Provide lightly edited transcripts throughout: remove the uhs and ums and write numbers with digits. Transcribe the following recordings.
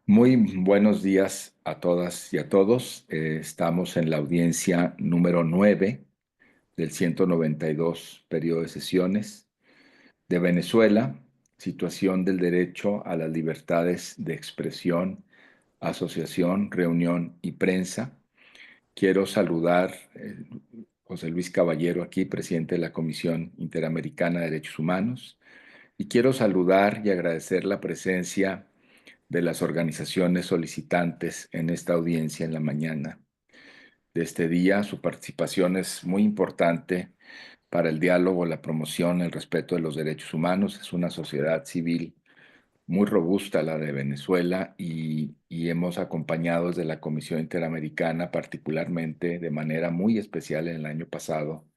Muy buenos días a todas y a todos. Estamos en la audiencia número 9 del 192 periodo de sesiones de Venezuela, situación del derecho a las libertades de expresión, asociación, reunión y prensa. Quiero saludar José Luis Caballero aquí, presidente de la Comisión Interamericana de Derechos Humanos, y quiero saludar y agradecer la presencia de las organizaciones solicitantes en esta audiencia en la mañana de este día. Su participación es muy importante para el diálogo, la promoción, el respeto de los derechos humanos. Es una sociedad civil muy robusta la de Venezuela y hemos acompañado desde la Comisión Interamericana, particularmente de manera muy especial en el año pasado,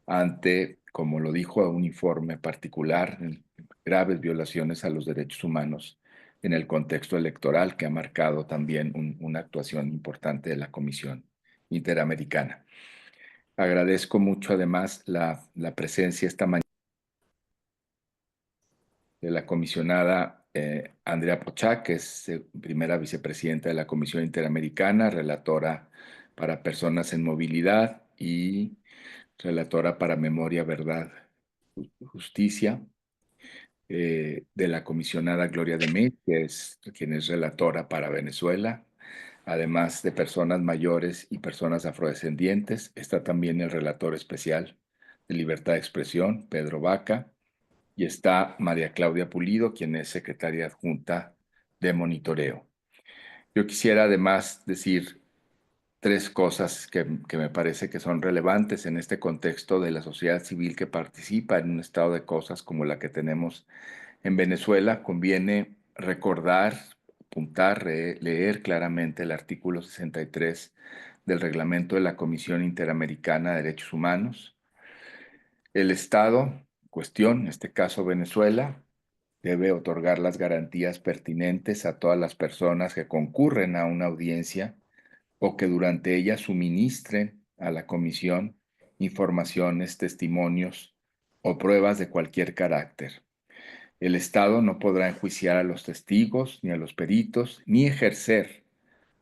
ante, como lo dijo un informe particular, graves violaciones a los derechos humanos en el contexto electoral que ha marcado también una actuación importante de la Comisión Interamericana. Agradezco mucho además la presencia esta mañana de la comisionada Andrea Pochac, que es primera vicepresidenta de la Comisión Interamericana, relatora para personas en movilidad y relatora para Memoria, Verdad, Justicia, de la comisionada Gloria de Mit, que es quien es relatora para Venezuela, además de personas mayores y personas afrodescendientes. Está también el relator especial de libertad de expresión, Pedro Vaca, y está María Claudia Pulido, quien es secretaria adjunta de monitoreo. Yo quisiera además decir tres cosas que me parece que son relevantes en este contexto de la sociedad civil que participa en un estado de cosas como la que tenemos en Venezuela. Conviene recordar, apuntar, leer claramente el artículo 63 del reglamento de la Comisión Interamericana de Derechos Humanos. El Estado, en cuestión, en este caso Venezuela, debe otorgar las garantías pertinentes a todas las personas que concurren a una audiencia o que durante ella suministren a la comisión informaciones, testimonios o pruebas de cualquier carácter. El Estado no podrá enjuiciar a los testigos ni a los peritos, ni ejercer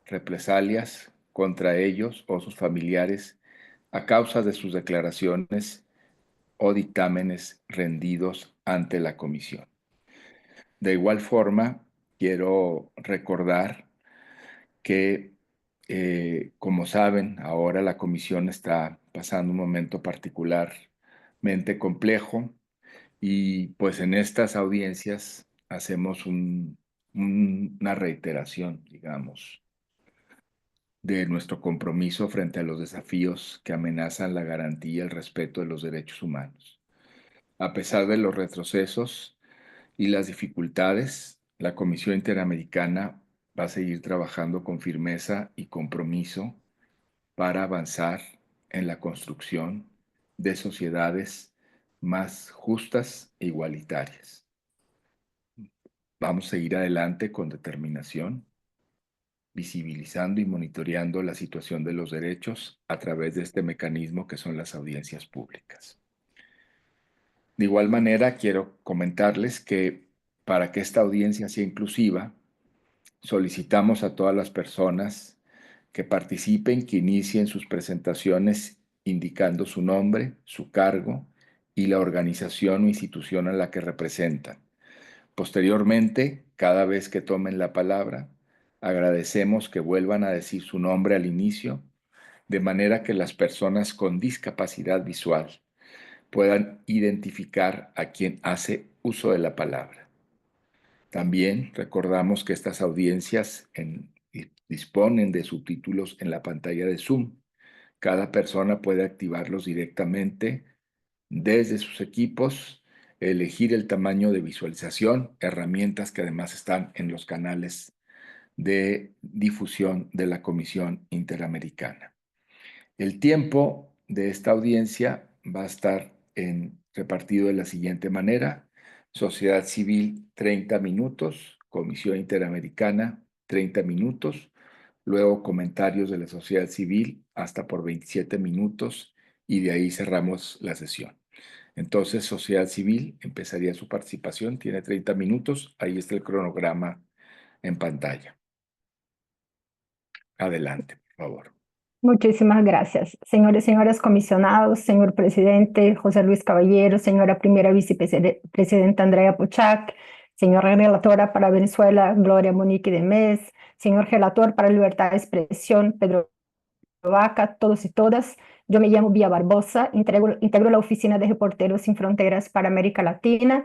represalias contra ellos o sus familiares a causa de sus declaraciones o dictámenes rendidos ante la comisión. De igual forma, quiero recordar que, como saben, ahora la comisión está pasando un momento particularmente complejo y pues en estas audiencias hacemos una reiteración, digamos, de nuestro compromiso frente a los desafíos que amenazan la garantía y el respeto de los derechos humanos. A pesar de los retrocesos y las dificultades, la Comisión Interamericana va a seguir trabajando con firmeza y compromiso para avanzar en la construcción de sociedades más justas e igualitarias. Vamos a seguir adelante con determinación, visibilizando y monitoreando la situación de los derechos a través de este mecanismo que son las audiencias públicas. De igual manera, quiero comentarles que para que esta audiencia sea inclusiva, solicitamos a todas las personas que participen, que inicien sus presentaciones indicando su nombre, su cargo y la organización o institución a la que representan. Posteriormente, cada vez que tomen la palabra, agradecemos que vuelvan a decir su nombre al inicio, de manera que las personas con discapacidad visual puedan identificar a quien hace uso de la palabra. También recordamos que estas audiencias disponen de subtítulos en la pantalla de Zoom. Cada persona puede activarlos directamente desde sus equipos, elegir el tamaño de visualización, herramientas que además están en los canales de difusión de la Comisión Interamericana. El tiempo de esta audiencia va a estar repartido de la siguiente manera: sociedad civil 30 minutos, Comisión Interamericana 30 minutos, luego comentarios de la sociedad civil hasta por 27 minutos y de ahí cerramos la sesión. Entonces, sociedad civil empezaría su participación, tiene 30 minutos, ahí está el cronograma en pantalla. Adelante, por favor. Muchísimas gracias. Señores y señoras comisionados, señor presidente José Luis Caballero, señora primera vicepresidenta Andrea Pochac, señora relatora para Venezuela Gloria Monique de Mes, señor relator para Libertad de Expresión Pedro Vaca, todos y todas. Yo me llamo Vía Barbosa, integro la Oficina de Reporteros Sin Fronteras para América Latina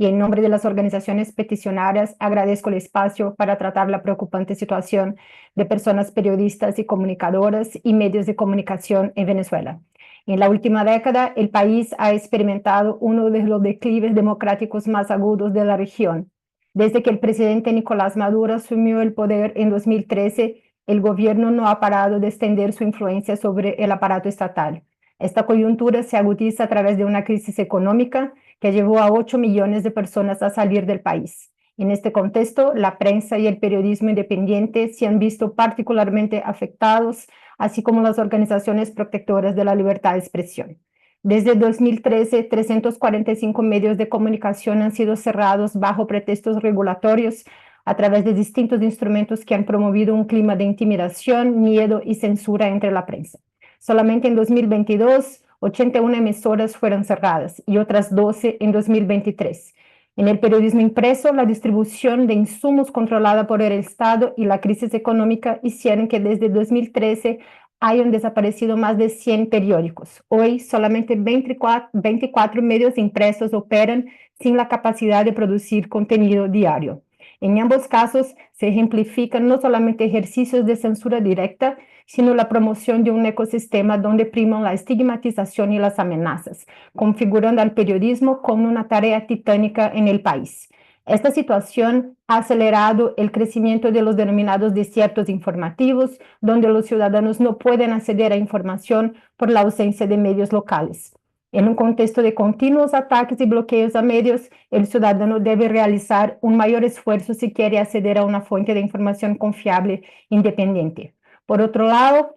y en nombre de las organizaciones peticionarias agradezco el espacio para tratar la preocupante situación de personas periodistas y comunicadoras y medios de comunicación en Venezuela. En la última década, el país ha experimentado uno de los declives democráticos más agudos de la región. Desde que el presidente Nicolás Maduro asumió el poder en 2013, el gobierno no ha parado de extender su influencia sobre el aparato estatal. Esta coyuntura se agudiza a través de una crisis económica que llevó a 8 millones de personas a salir del país. En este contexto, la prensa y el periodismo independiente se han visto particularmente afectados, así como las organizaciones protectoras de la libertad de expresión. Desde 2013, 345 medios de comunicación han sido cerrados bajo pretextos regulatorios a través de distintos instrumentos que han promovido un clima de intimidación, miedo y censura entre la prensa. Solamente en 2022, 81 emisoras fueron cerradas y otras 12 en 2023. En el periodismo impreso, la distribución de insumos controlada por el Estado y la crisis económica hicieron que desde 2013 hayan desaparecido más de 100 periódicos. Hoy, solamente 24 medios impresos operan sin la capacidad de producir contenido diario. En ambos casos, se ejemplifican no solamente ejercicios de censura directa, sino la promoción de un ecosistema donde priman la estigmatización y las amenazas, configurando al periodismo como una tarea titánica en el país. Esta situación ha acelerado el crecimiento de los denominados desiertos informativos, donde los ciudadanos no pueden acceder a información por la ausencia de medios locales. En un contexto de continuos ataques y bloqueos a medios, el ciudadano debe realizar un mayor esfuerzo si quiere acceder a una fuente de información confiable, independiente. Por otro lado,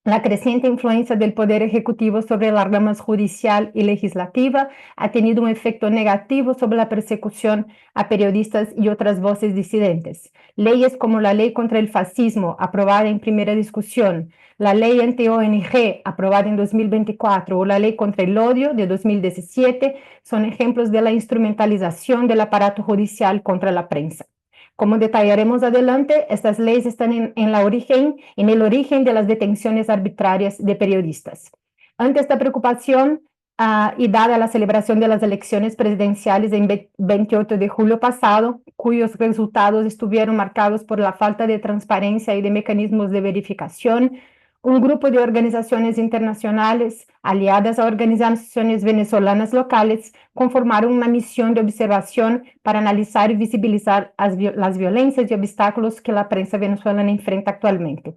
la creciente influencia del Poder Ejecutivo sobre las ramas judicial y legislativa ha tenido un efecto negativo sobre la persecución a periodistas y otras voces disidentes. Leyes como la Ley contra el Fascismo, aprobada en primera discusión, la Ley anti-ONG, aprobada en 2024, o la Ley contra el Odio de 2017, son ejemplos de la instrumentalización del aparato judicial contra la prensa. Como detallaremos adelante, estas leyes están en el origen de las detenciones arbitrarias de periodistas. Ante esta preocupación y dada la celebración de las elecciones presidenciales en 28 de julio pasado, cuyos resultados estuvieron marcados por la falta de transparencia y de mecanismos de verificación, un grupo de organizaciones internacionales aliadas a organizaciones venezolanas locales conformaron una misión de observación para analizar y visibilizar las violencias y obstáculos que la prensa venezolana enfrenta actualmente.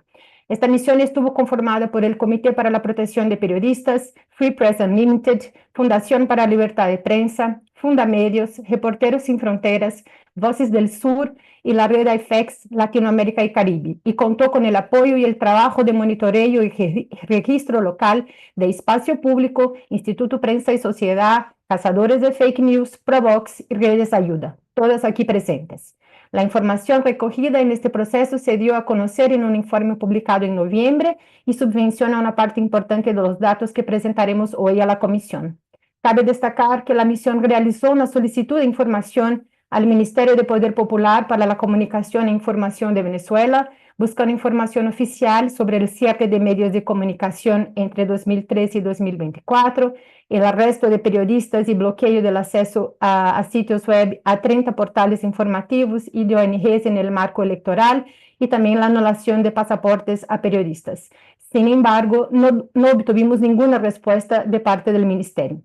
Esta misión estuvo conformada por el Comité para la Protección de Periodistas, Free Press Unlimited, Fundación para la Libertad de Prensa, Fundamedios, Reporteros Sin Fronteras, Voces del Sur y la red IFEX Latinoamérica y Caribe, y contó con el apoyo y el trabajo de monitoreo y registro local de Espacio Público, Instituto Prensa y Sociedad, Cazadores de Fake News, Provox y Redes Ayuda, todas aquí presentes. La información recogida en este proceso se dio a conocer en un informe publicado en noviembre y subvenciona una parte importante de los datos que presentaremos hoy a la Comisión. Cabe destacar que la misión realizó una solicitud de información al Ministerio de Poder Popular para la Comunicación e Información de Venezuela, buscando información oficial sobre el cierre de medios de comunicación entre 2013 y 2024, el arresto de periodistas y bloqueo del acceso a sitios web a 30 portales informativos y de ONGs en el marco electoral, y también la anulación de pasaportes a periodistas. Sin embargo, no obtuvimos ninguna respuesta de parte del Ministerio.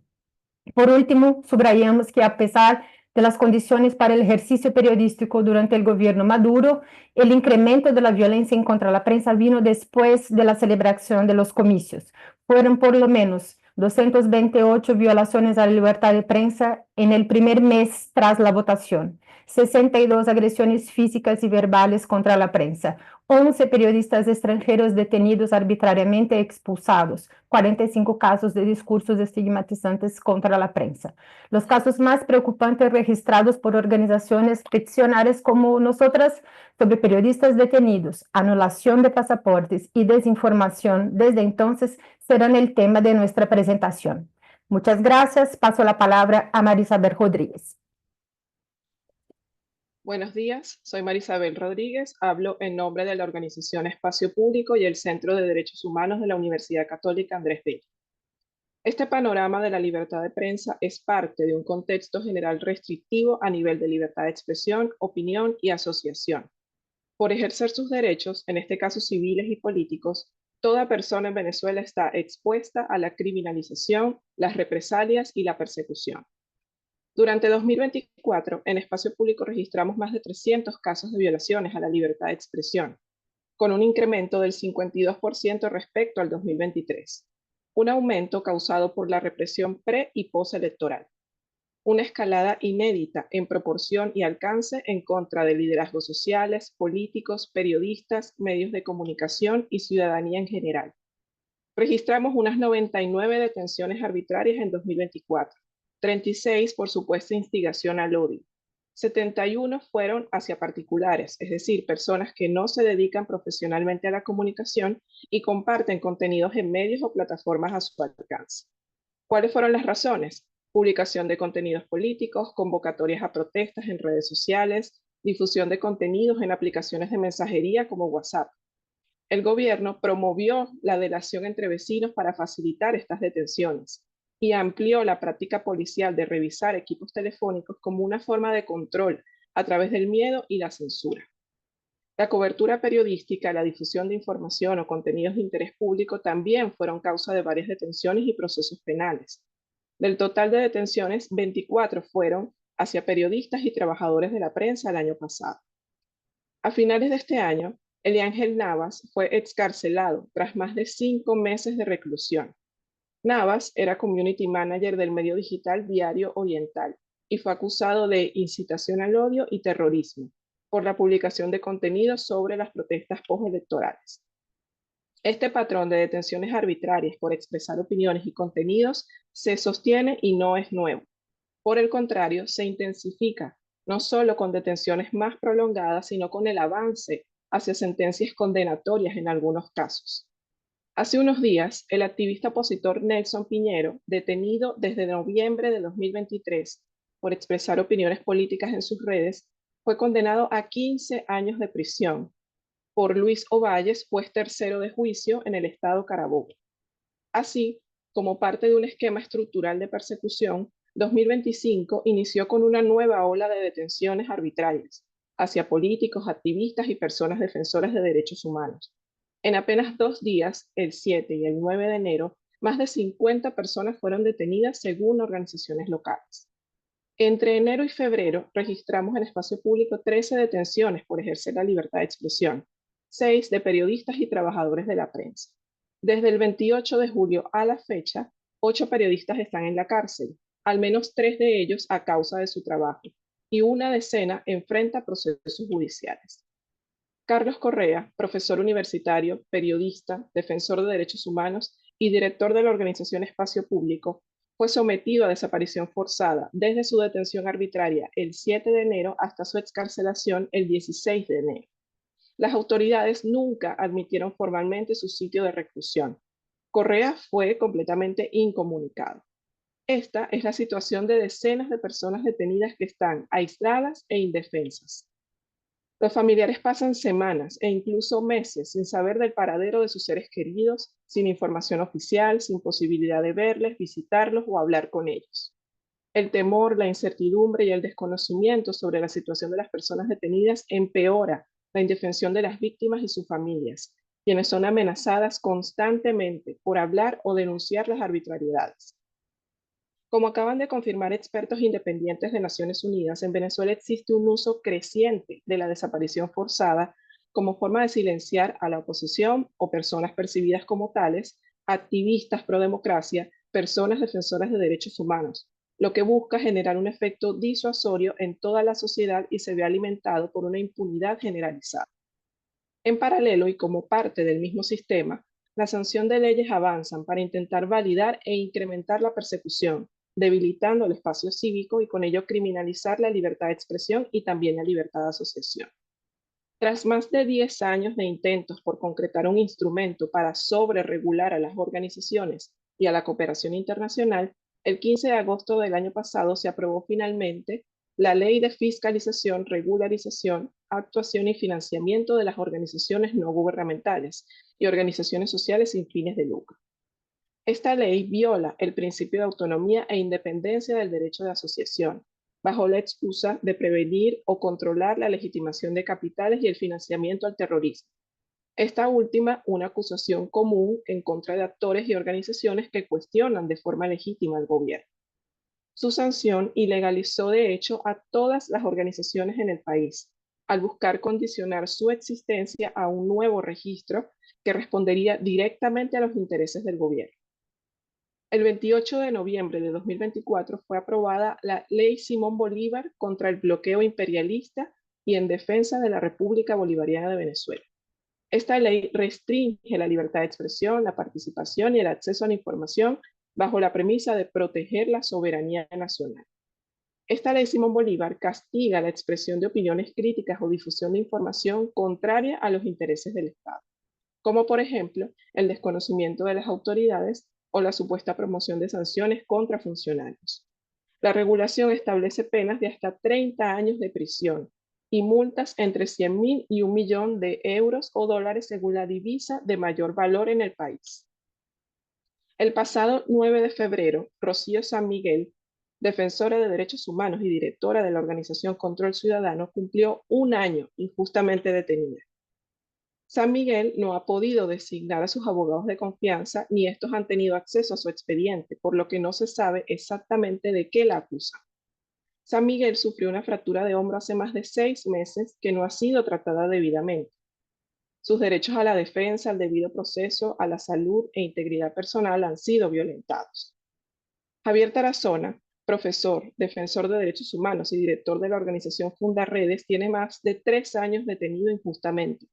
Por último, subrayamos que a pesar de las condiciones para el ejercicio periodístico durante el gobierno Maduro, el incremento de la violencia en contra la prensa vino después de la celebración de los comicios. Fueron por lo menos 228 violaciones a la libertad de prensa en el primer mes tras la votación, 62 agresiones físicas y verbales contra la prensa, 11 periodistas extranjeros detenidos arbitrariamente expulsados, 45 casos de discursos estigmatizantes contra la prensa. Los casos más preocupantes registrados por organizaciones peticionarias como nosotras sobre periodistas detenidos, anulación de pasaportes y desinformación desde entonces serán el tema de nuestra presentación. Muchas gracias. Paso la palabra a Marisabel Rodríguez. Buenos días, soy Marisabel Rodríguez, hablo en nombre de la Organización Espacio Público y el Centro de Derechos Humanos de la Universidad Católica Andrés Bello. Este panorama de la libertad de prensa es parte de un contexto general restrictivo a nivel de libertad de expresión, opinión y asociación. Por ejercer sus derechos, en este caso civiles y políticos, toda persona en Venezuela está expuesta a la criminalización, las represalias y la persecución. Durante 2024, en espacio público registramos más de 300 casos de violaciones a la libertad de expresión, con un incremento del 52% respecto al 2023, un aumento causado por la represión pre- y postelectoral, una escalada inédita en proporción y alcance en contra de liderazgos sociales, políticos, periodistas, medios de comunicación y ciudadanía en general. Registramos unas 99 detenciones arbitrarias en 2024, 36 por supuesta instigación al odio. 71 fueron hacia particulares, es decir, personas que no se dedican profesionalmente a la comunicación y comparten contenidos en medios o plataformas a su alcance. ¿Cuáles fueron las razones? Publicación de contenidos políticos, convocatorias a protestas en redes sociales, difusión de contenidos en aplicaciones de mensajería como WhatsApp. El gobierno promovió la delación entre vecinos para facilitar estas detenciones y amplió la práctica policial de revisar equipos telefónicos como una forma de control a través del miedo y la censura. La cobertura periodística, la difusión de información o contenidos de interés público también fueron causa de varias detenciones y procesos penales. Del total de detenciones, 24 fueron hacia periodistas y trabajadores de la prensa el año pasado. A finales de este año, Eliángel Navas fue excarcelado tras más de 5 meses de reclusión. Navas era community manager del medio digital Diario Oriental y fue acusado de incitación al odio y terrorismo por la publicación de contenidos sobre las protestas postelectorales. Este patrón de detenciones arbitrarias por expresar opiniones y contenidos se sostiene y no es nuevo. Por el contrario, se intensifica, no solo con detenciones más prolongadas, sino con el avance hacia sentencias condenatorias en algunos casos. Hace unos días, el activista opositor Nelson Piñero, detenido desde noviembre de 2023 por expresar opiniones políticas en sus redes, fue condenado a 15 años de prisión. Por Luis Ovalles, juez tercero de juicio en el estado Carabobo. Así, como parte de un esquema estructural de persecución, 2025 inició con una nueva ola de detenciones arbitrarias hacia políticos, activistas y personas defensoras de derechos humanos. En apenas 2 días, el 7 y el 9 de enero, más de 50 personas fueron detenidas según organizaciones locales. Entre enero y febrero registramos en espacio público 13 detenciones por ejercer la libertad de expresión, 6 de periodistas y trabajadores de la prensa. Desde el 28 de julio a la fecha, 8 periodistas están en la cárcel, al menos 3 de ellos a causa de su trabajo, y una decena enfrenta procesos judiciales. Carlos Correa, profesor universitario, periodista, defensor de derechos humanos y director de la organización Espacio Público, fue sometido a desaparición forzada desde su detención arbitraria el 7 de enero hasta su excarcelación el 16 de enero. Las autoridades nunca admitieron formalmente su sitio de reclusión. Correa fue completamente incomunicado. Esta es la situación de decenas de personas detenidas que están aisladas e indefensas. Los familiares pasan semanas e incluso meses sin saber del paradero de sus seres queridos, sin información oficial, sin posibilidad de verles, visitarlos o hablar con ellos. El temor, la incertidumbre y el desconocimiento sobre la situación de las personas detenidas empeora la indefensión de las víctimas y sus familias, quienes son amenazadas constantemente por hablar o denunciar las arbitrariedades. Como acaban de confirmar expertos independientes de Naciones Unidas, en Venezuela existe un uso creciente de la desaparición forzada como forma de silenciar a la oposición o personas percibidas como tales, activistas pro democracia, personas defensoras de derechos humanos, lo que busca generar un efecto disuasorio en toda la sociedad y se ve alimentado por una impunidad generalizada. En paralelo y como parte del mismo sistema, la sanción de leyes avanzan para intentar validar e incrementar la persecución, debilitando el espacio cívico y con ello criminalizar la libertad de expresión y también la libertad de asociación. Tras más de 10 años de intentos por concretar un instrumento para sobreregular a las organizaciones y a la cooperación internacional, el 15 de agosto del año pasado se aprobó finalmente la Ley de Fiscalización, Regularización, Actuación y Financiamiento de las Organizaciones No Gubernamentales y Organizaciones Sociales sin fines de lucro. Esta ley viola el principio de autonomía e independencia del derecho de asociación, bajo la excusa de prevenir o controlar la legitimación de capitales y el financiamiento al terrorismo. Esta última, una acusación común en contra de actores y organizaciones que cuestionan de forma legítima al gobierno. Su sanción ilegalizó de hecho a todas las organizaciones en el país, al buscar condicionar su existencia a un nuevo registro que respondería directamente a los intereses del gobierno. El 28 de noviembre de 2024 fue aprobada la Ley Simón Bolívar contra el bloqueo imperialista y en defensa de la República Bolivariana de Venezuela. Esta ley restringe la libertad de expresión, la participación y el acceso a la información bajo la premisa de proteger la soberanía nacional. Esta ley Simón Bolívar castiga la expresión de opiniones críticas o difusión de información contraria a los intereses del Estado, como por ejemplo el desconocimiento de las autoridades o la supuesta promoción de sanciones contra funcionarios. La regulación establece penas de hasta 30 años de prisión y multas entre 100.000 y 1 millón de euros o dólares según la divisa de mayor valor en el país. El pasado 9 de febrero, Rocío San Miguel, defensora de derechos humanos y directora de la organización Control Ciudadano, cumplió un año injustamente detenida. San Miguel no ha podido designar a sus abogados de confianza ni estos han tenido acceso a su expediente, por lo que no se sabe exactamente de qué la acusan. San Miguel sufrió una fractura de hombro hace más de 6 meses que no ha sido tratada debidamente. Sus derechos a la defensa, al debido proceso, a la salud e integridad personal han sido violentados. Javier Tarazona, profesor, defensor de derechos humanos y director de la organización Fundaredes, tiene más de 3 años detenido injustamente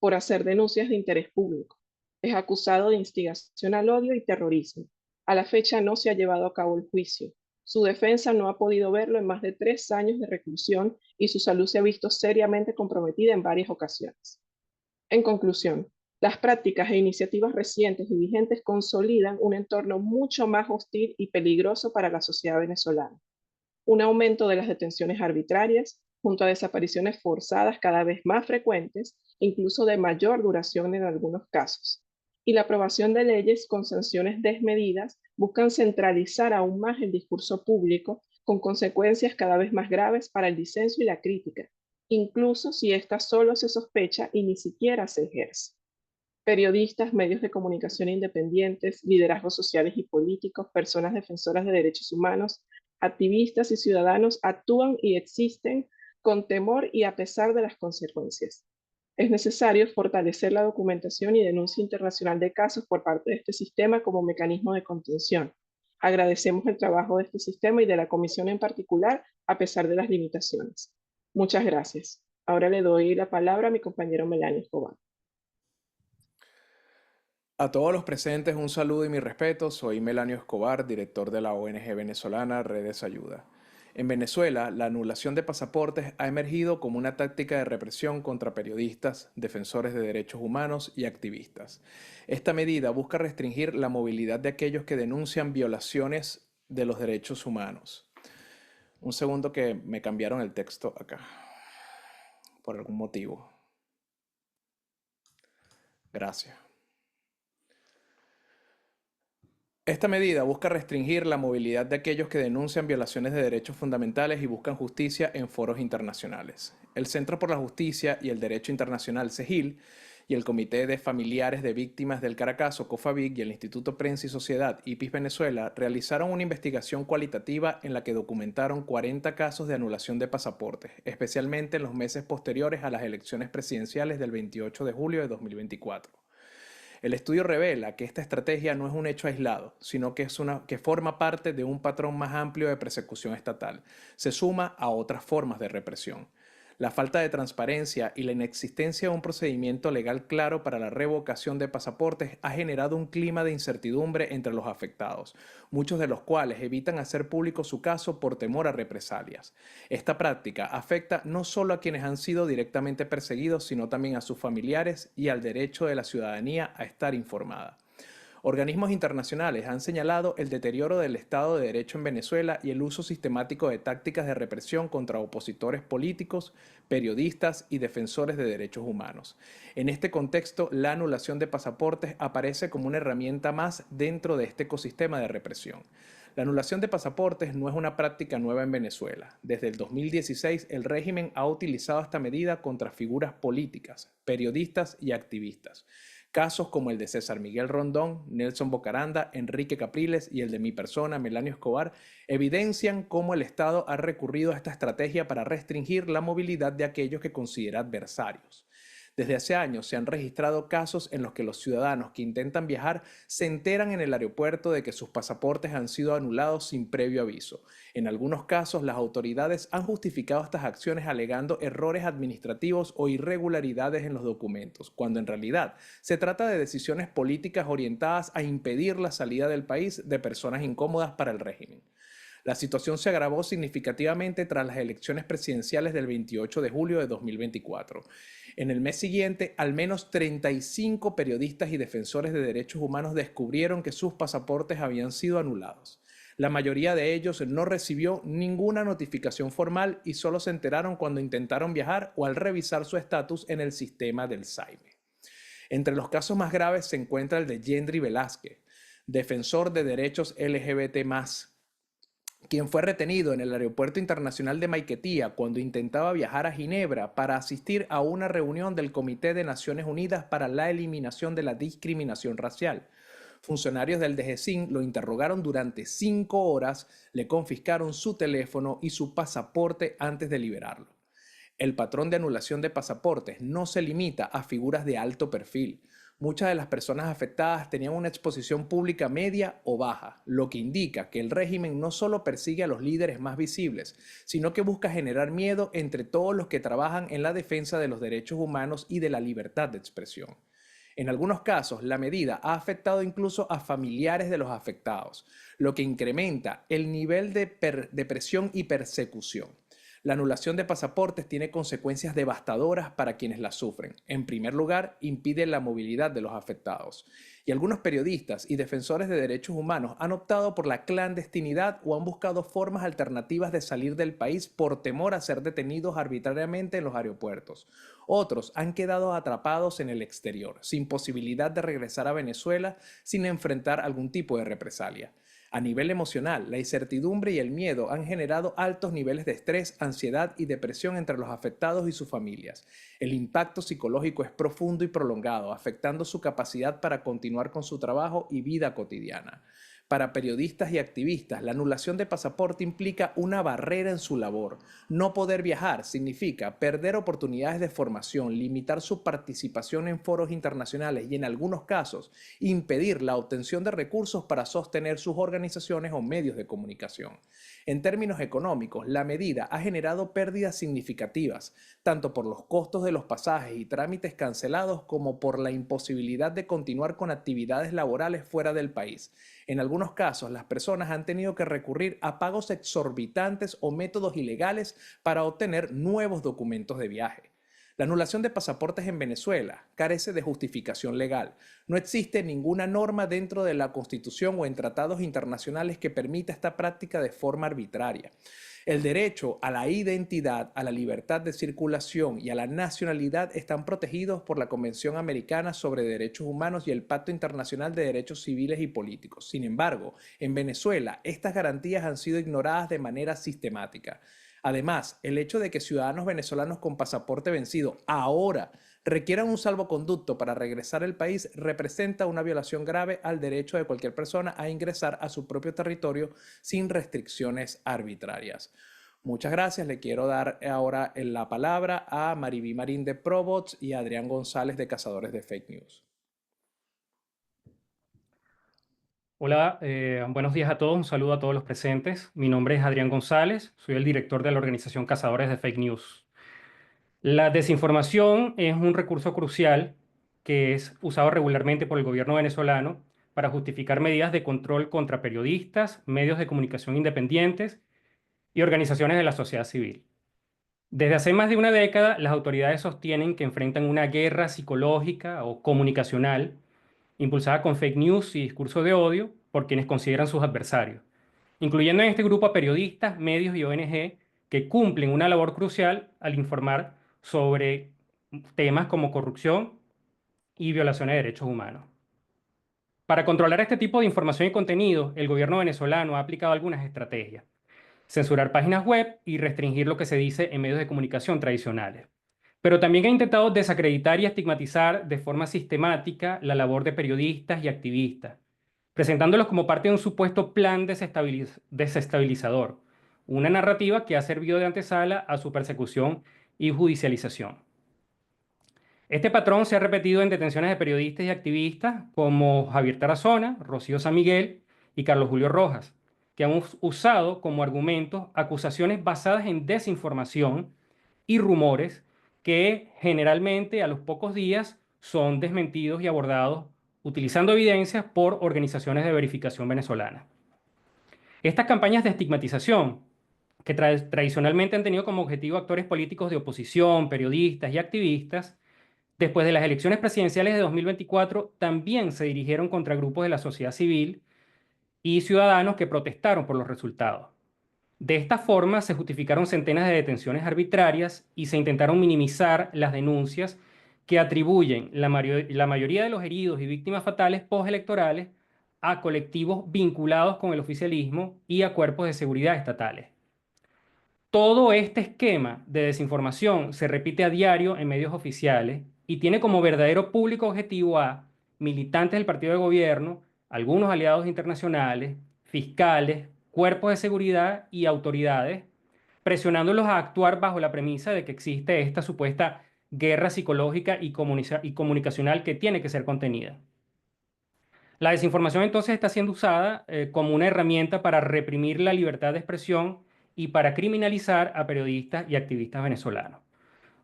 por hacer denuncias de interés público. Es acusado de instigación al odio y terrorismo. A la fecha no se ha llevado a cabo el juicio. Su defensa no ha podido verlo en más de 3 años de reclusión y su salud se ha visto seriamente comprometida en varias ocasiones. En conclusión, las prácticas e iniciativas recientes y vigentes consolidan un entorno mucho más hostil y peligroso para la sociedad venezolana. Un aumento de las detenciones arbitrarias, junto a desapariciones forzadas cada vez más frecuentes, incluso de mayor duración en algunos casos. Y la aprobación de leyes con sanciones desmedidas buscan centralizar aún más el discurso público, con consecuencias cada vez más graves para el disenso y la crítica, incluso si ésta solo se sospecha y ni siquiera se ejerce. Periodistas, medios de comunicación independientes, liderazgos sociales y políticos, personas defensoras de derechos humanos, activistas y ciudadanos actúan y existen con temor y a pesar de las consecuencias. Es necesario fortalecer la documentación y denuncia internacional de casos por parte de este sistema como mecanismo de contención. Agradecemos el trabajo de este sistema y de la Comisión en particular, a pesar de las limitaciones. Muchas gracias. Ahora le doy la palabra a mi compañero Melanio Escobar. A todos los presentes un saludo y mi respeto. Soy Melanio Escobar, director de la ONG venezolana Redes Ayuda. En Venezuela, la anulación de pasaportes ha emergido como una táctica de represión contra periodistas, defensores de derechos humanos y activistas. Esta medida busca restringir la movilidad de aquellos que denuncian violaciones de los derechos humanos. Un segundo que me cambiaron el texto acá, por algún motivo. Gracias. Esta medida busca restringir la movilidad de aquellos que denuncian violaciones de derechos fundamentales y buscan justicia en foros internacionales. El Centro por la Justicia y el Derecho Internacional, CEGIL, y el Comité de Familiares de Víctimas del Caracazo, COFAVIC, y el Instituto Prensa y Sociedad, IPIS Venezuela, realizaron una investigación cualitativa en la que documentaron 40 casos de anulación de pasaportes, especialmente en los meses posteriores a las elecciones presidenciales del 28 de julio de 2024. El estudio revela que esta estrategia no es un hecho aislado, sino que que forma parte de un patrón más amplio de persecución estatal. Se suma a otras formas de represión. La falta de transparencia y la inexistencia de un procedimiento legal claro para la revocación de pasaportes ha generado un clima de incertidumbre entre los afectados, muchos de los cuales evitan hacer público su caso por temor a represalias. Esta práctica afecta no solo a quienes han sido directamente perseguidos, sino también a sus familiares y al derecho de la ciudadanía a estar informada. Organismos internacionales han señalado el deterioro del Estado de Derecho en Venezuela y el uso sistemático de tácticas de represión contra opositores políticos, periodistas y defensores de derechos humanos. En este contexto, la anulación de pasaportes aparece como una herramienta más dentro de este ecosistema de represión. La anulación de pasaportes no es una práctica nueva en Venezuela. Desde el 2016, el régimen ha utilizado esta medida contra figuras políticas, periodistas y activistas. Casos como el de César Miguel Rondón, Nelson Bocaranda, Enrique Capriles y el de mi persona, Melanio Escobar, evidencian cómo el Estado ha recurrido a esta estrategia para restringir la movilidad de aquellos que considera adversarios. Desde hace años se han registrado casos en los que los ciudadanos que intentan viajar se enteran en el aeropuerto de que sus pasaportes han sido anulados sin previo aviso. En algunos casos, las autoridades han justificado estas acciones alegando errores administrativos o irregularidades en los documentos, cuando en realidad se trata de decisiones políticas orientadas a impedir la salida del país de personas incómodas para el régimen. La situación se agravó significativamente tras las elecciones presidenciales del 28 de julio de 2024. En el mes siguiente, al menos 35 periodistas y defensores de derechos humanos descubrieron que sus pasaportes habían sido anulados. La mayoría de ellos no recibió ninguna notificación formal y solo se enteraron cuando intentaron viajar o al revisar su estatus en el sistema del SAIME. Entre los casos más graves se encuentra el de Yendri Velázquez, defensor de derechos LGBT+, quien fue retenido en el Aeropuerto Internacional de Maiquetía cuando intentaba viajar a Ginebra para asistir a una reunión del Comité de Naciones Unidas para la Eliminación de la Discriminación Racial. Funcionarios del DGCIN lo interrogaron durante 5 horas, le confiscaron su teléfono y su pasaporte antes de liberarlo. El patrón de anulación de pasaportes no se limita a figuras de alto perfil. Muchas de las personas afectadas tenían una exposición pública media o baja, lo que indica que el régimen no solo persigue a los líderes más visibles, sino que busca generar miedo entre todos los que trabajan en la defensa de los derechos humanos y de la libertad de expresión. En algunos casos, la medida ha afectado incluso a familiares de los afectados, lo que incrementa el nivel de presión y persecución. La anulación de pasaportes tiene consecuencias devastadoras para quienes la sufren. En primer lugar, impide la movilidad de los afectados. Y algunos periodistas y defensores de derechos humanos han optado por la clandestinidad o han buscado formas alternativas de salir del país por temor a ser detenidos arbitrariamente en los aeropuertos. Otros han quedado atrapados en el exterior, sin posibilidad de regresar a Venezuela sin enfrentar algún tipo de represalia. A nivel emocional, la incertidumbre y el miedo han generado altos niveles de estrés, ansiedad y depresión entre los afectados y sus familias. El impacto psicológico es profundo y prolongado, afectando su capacidad para continuar con su trabajo y vida cotidiana. Para periodistas y activistas, la anulación de pasaporte implica una barrera en su labor. No poder viajar significa perder oportunidades de formación, limitar su participación en foros internacionales y, en algunos casos, impedir la obtención de recursos para sostener sus organizaciones o medios de comunicación. En términos económicos, la medida ha generado pérdidas significativas, tanto por los costos de los pasajes y trámites cancelados como por la imposibilidad de continuar con actividades laborales fuera del país. En algunos casos, las personas han tenido que recurrir a pagos exorbitantes o métodos ilegales para obtener nuevos documentos de viaje. La anulación de pasaportes en Venezuela carece de justificación legal. No existe ninguna norma dentro de la Constitución o en tratados internacionales que permita esta práctica de forma arbitraria. El derecho a la identidad, a la libertad de circulación y a la nacionalidad están protegidos por la Convención Americana sobre Derechos Humanos y el Pacto Internacional de Derechos Civiles y Políticos. Sin embargo, en Venezuela, estas garantías han sido ignoradas de manera sistemática. Además, el hecho de que ciudadanos venezolanos con pasaporte vencido ahora requieran un salvoconducto para regresar al país representa una violación grave al derecho de cualquier persona a ingresar a su propio territorio sin restricciones arbitrarias. Muchas gracias. Le quiero dar ahora la palabra a Mariví Marín de Probots y a Adrián González de Cazadores de Fake News. Hola, buenos días a todos, un saludo a todos los presentes. Mi nombre es Adrián González, soy el director de la organización Cazadores de Fake News. La desinformación es un recurso crucial que es usado regularmente por el gobierno venezolano para justificar medidas de control contra periodistas, medios de comunicación independientes y organizaciones de la sociedad civil. Desde hace más de una década, las autoridades sostienen que enfrentan una guerra psicológica o comunicacional impulsada con fake news y discurso de odio por quienes consideran sus adversarios, incluyendo en este grupo a periodistas, medios y ONG que cumplen una labor crucial al informar sobre temas como corrupción y violaciones de derechos humanos. Para controlar este tipo de información y contenido, el gobierno venezolano ha aplicado algunas estrategias: censurar páginas web y restringir lo que se dice en medios de comunicación tradicionales. Pero también ha intentado desacreditar y estigmatizar de forma sistemática la labor de periodistas y activistas, presentándolos como parte de un supuesto plan desestabilizador, una narrativa que ha servido de antesala a su persecución y judicialización. Este patrón se ha repetido en detenciones de periodistas y activistas como Javier Tarazona, Rocío San Miguel y Carlos Julio Rojas, que han usado como argumentos acusaciones basadas en desinformación y rumores que generalmente a los pocos días son desmentidos y abordados utilizando evidencias por organizaciones de verificación venezolanas. Estas campañas de estigmatización, que tradicionalmente han tenido como objetivo actores políticos de oposición, periodistas y activistas, después de las elecciones presidenciales de 2024 también se dirigieron contra grupos de la sociedad civil y ciudadanos que protestaron por los resultados. De esta forma se justificaron centenas de detenciones arbitrarias y se intentaron minimizar las denuncias que atribuyen la mayoría de los heridos y víctimas fatales postelectorales a colectivos vinculados con el oficialismo y a cuerpos de seguridad estatales. Todo este esquema de desinformación se repite a diario en medios oficiales y tiene como verdadero público objetivo a militantes del partido de gobierno, algunos aliados internacionales, fiscales, cuerpos de seguridad y autoridades, presionándolos a actuar bajo la premisa de que existe esta supuesta guerra psicológica y comunicacional que tiene que ser contenida. La desinformación entonces está siendo usada como una herramienta para reprimir la libertad de expresión y para criminalizar a periodistas y activistas venezolanos.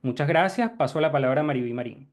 Muchas gracias. Paso la palabra a Maribí Marín.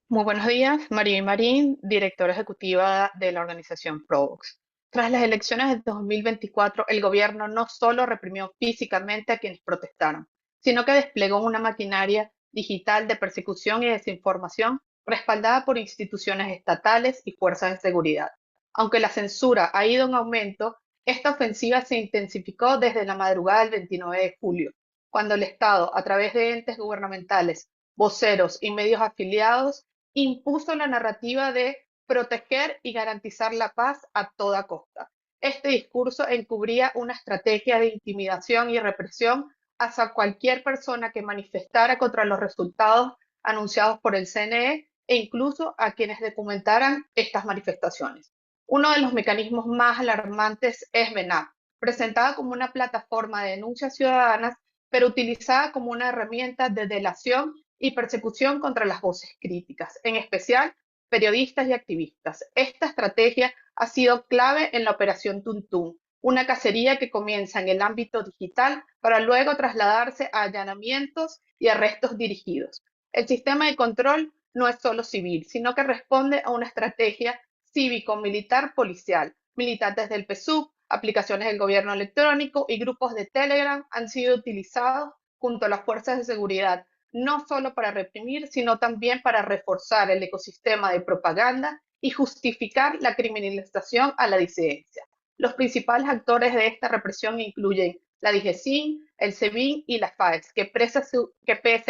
Muy buenos días, Maribí Marín, directora ejecutiva de la organización Provox. Tras las elecciones de 2024, el gobierno no solo reprimió físicamente a quienes protestaron, sino que desplegó una maquinaria digital de persecución y desinformación respaldada por instituciones estatales y fuerzas de seguridad. Aunque la censura ha ido en aumento, esta ofensiva se intensificó desde la madrugada del 29 de julio, cuando el Estado, a través de entes gubernamentales, voceros y medios afiliados, impuso la narrativa de proteger y garantizar la paz a toda costa. Este discurso encubría una estrategia de intimidación y represión hacia cualquier persona que manifestara contra los resultados anunciados por el CNE e incluso a quienes documentaran estas manifestaciones. Uno de los mecanismos más alarmantes es VENAP, presentada como una plataforma de denuncias ciudadanas, pero utilizada como una herramienta de delación y persecución contra las voces críticas, en especial periodistas y activistas. Esta estrategia ha sido clave en la Operación Tuntún, una cacería que comienza en el ámbito digital para luego trasladarse a allanamientos y arrestos dirigidos. El sistema de control no es solo civil, sino que responde a una estrategia cívico-militar policial. Militantes del PSUV, aplicaciones del gobierno electrónico y grupos de Telegram han sido utilizados junto a las fuerzas de seguridad, no solo para reprimir, sino también para reforzar el ecosistema de propaganda y justificar la criminalización a la disidencia. Los principales actores de esta represión incluyen la DIGESIN, el SEBIN y la FAES, que pese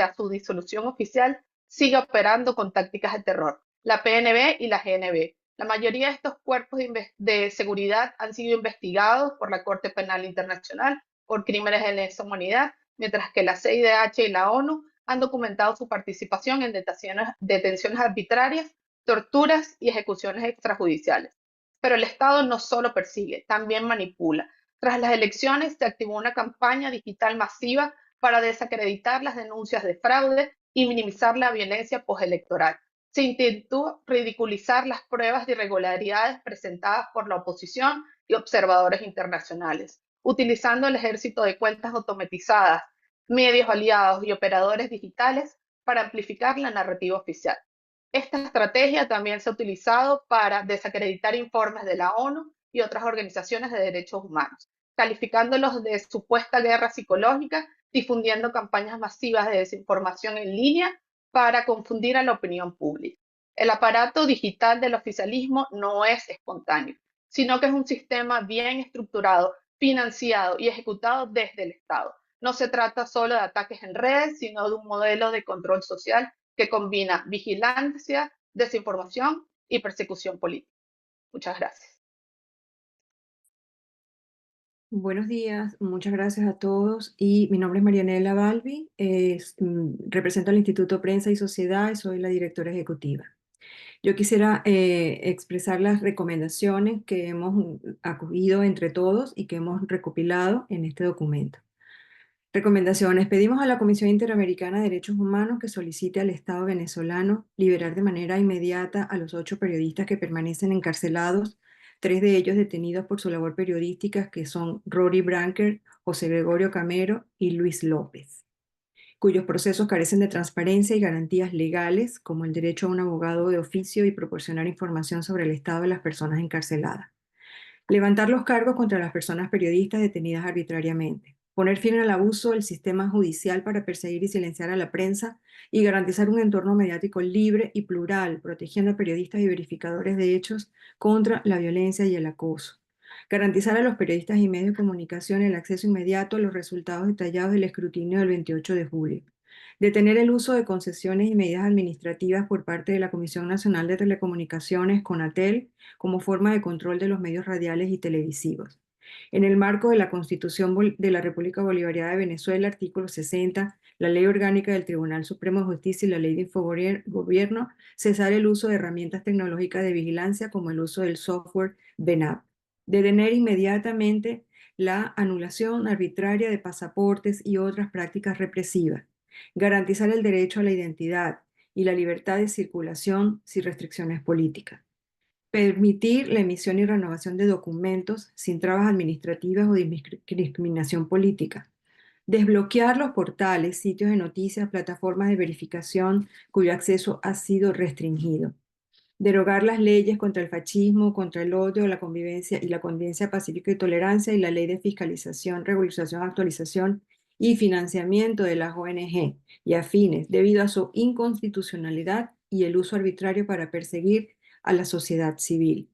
a su disolución oficial sigue operando con tácticas de terror, la PNB y la GNB. La mayoría de estos cuerpos de seguridad han sido investigados por la Corte Penal Internacional por crímenes de lesa humanidad, mientras que la CIDH y la ONU han documentado su participación en detenciones arbitrarias, torturas y ejecuciones extrajudiciales. Pero el Estado no solo persigue, también manipula. Tras las elecciones se activó una campaña digital masiva para desacreditar las denuncias de fraude y minimizar la violencia postelectoral. se intentó ridiculizar las pruebas de irregularidades presentadas por la oposición y observadores internacionales, utilizando el ejército de cuentas automatizadas, medios aliados y operadores digitales para amplificar la narrativa oficial. Esta estrategia también se ha utilizado para desacreditar informes de la ONU y otras organizaciones de derechos humanos, calificándolos de supuesta guerra psicológica, difundiendo campañas masivas de desinformación en línea para confundir a la opinión pública. El aparato digital del oficialismo no es espontáneo, sino que es un sistema bien estructurado, financiado y ejecutado desde el Estado. No se trata solo de ataques en redes, sino de un modelo de control social que combina vigilancia, desinformación y persecución política. Muchas gracias. Buenos días, muchas gracias a todos. Y mi nombre es Marianela Balbi, represento al Instituto Prensa y Sociedad y soy la directora ejecutiva. Yo quisiera expresar las recomendaciones que hemos acogido entre todos y que hemos recopilado en este documento. Recomendaciones. Pedimos a la Comisión Interamericana de Derechos Humanos que solicite al Estado venezolano liberar de manera inmediata a los 8 periodistas que permanecen encarcelados, 3 de ellos detenidos por su labor periodística, que son Rory Branker, José Gregorio Camero y Luis López, cuyos procesos carecen de transparencia y garantías legales, como el derecho a un abogado de oficio y proporcionar información sobre el estado de las personas encarceladas. Levantar los cargos contra las personas periodistas detenidas arbitrariamente. Poner fin al abuso del sistema judicial para perseguir y silenciar a la prensa y garantizar un entorno mediático libre y plural, protegiendo a periodistas y verificadores de hechos contra la violencia y el acoso. Garantizar a los periodistas y medios de comunicación el acceso inmediato a los resultados detallados del escrutinio del 28 de julio. Detener el uso de concesiones y medidas administrativas por parte de la Comisión Nacional de Telecomunicaciones, CONATEL, como forma de control de los medios radiales y televisivos. En el marco de la Constitución de la República Bolivariana de Venezuela, artículo 60, la Ley Orgánica del Tribunal Supremo de Justicia y la Ley de Infogobierno, cesar el uso de herramientas tecnológicas de vigilancia como el uso del software BENAP. Detener inmediatamente la anulación arbitraria de pasaportes y otras prácticas represivas. Garantizar el derecho a la identidad y la libertad de circulación sin restricciones políticas. Permitir la emisión y renovación de documentos sin trabas administrativas o discriminación política. Desbloquear los portales, sitios de noticias, plataformas de verificación cuyo acceso ha sido restringido. Derogar las leyes contra el fascismo, contra el odio, la convivencia pacífica y tolerancia y la ley de fiscalización, regularización, actualización y financiamiento de las ONG y afines debido a su inconstitucionalidad y el uso arbitrario para perseguir a la sociedad civil.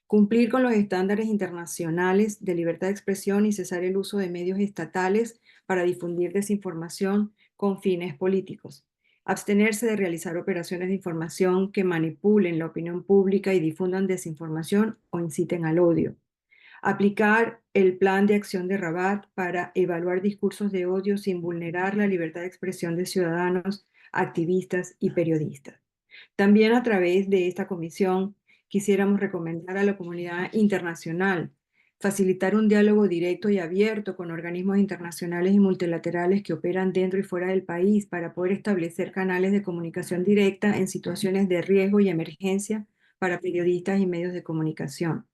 Cumplir con los estándares internacionales de libertad de expresión y cesar el uso de medios estatales para difundir desinformación con fines políticos. Abstenerse de realizar operaciones de información que manipulen la opinión pública y difundan desinformación o inciten al odio. Aplicar el plan de acción de Rabat para evaluar discursos de odio sin vulnerar la libertad de expresión de ciudadanos, activistas y periodistas. También a través de esta comisión quisiéramos recomendar a la comunidad internacional facilitar un diálogo directo y abierto con organismos internacionales y multilaterales que operan dentro y fuera del país para poder establecer canales de comunicación directa en situaciones de riesgo y emergencia para periodistas y medios de comunicación.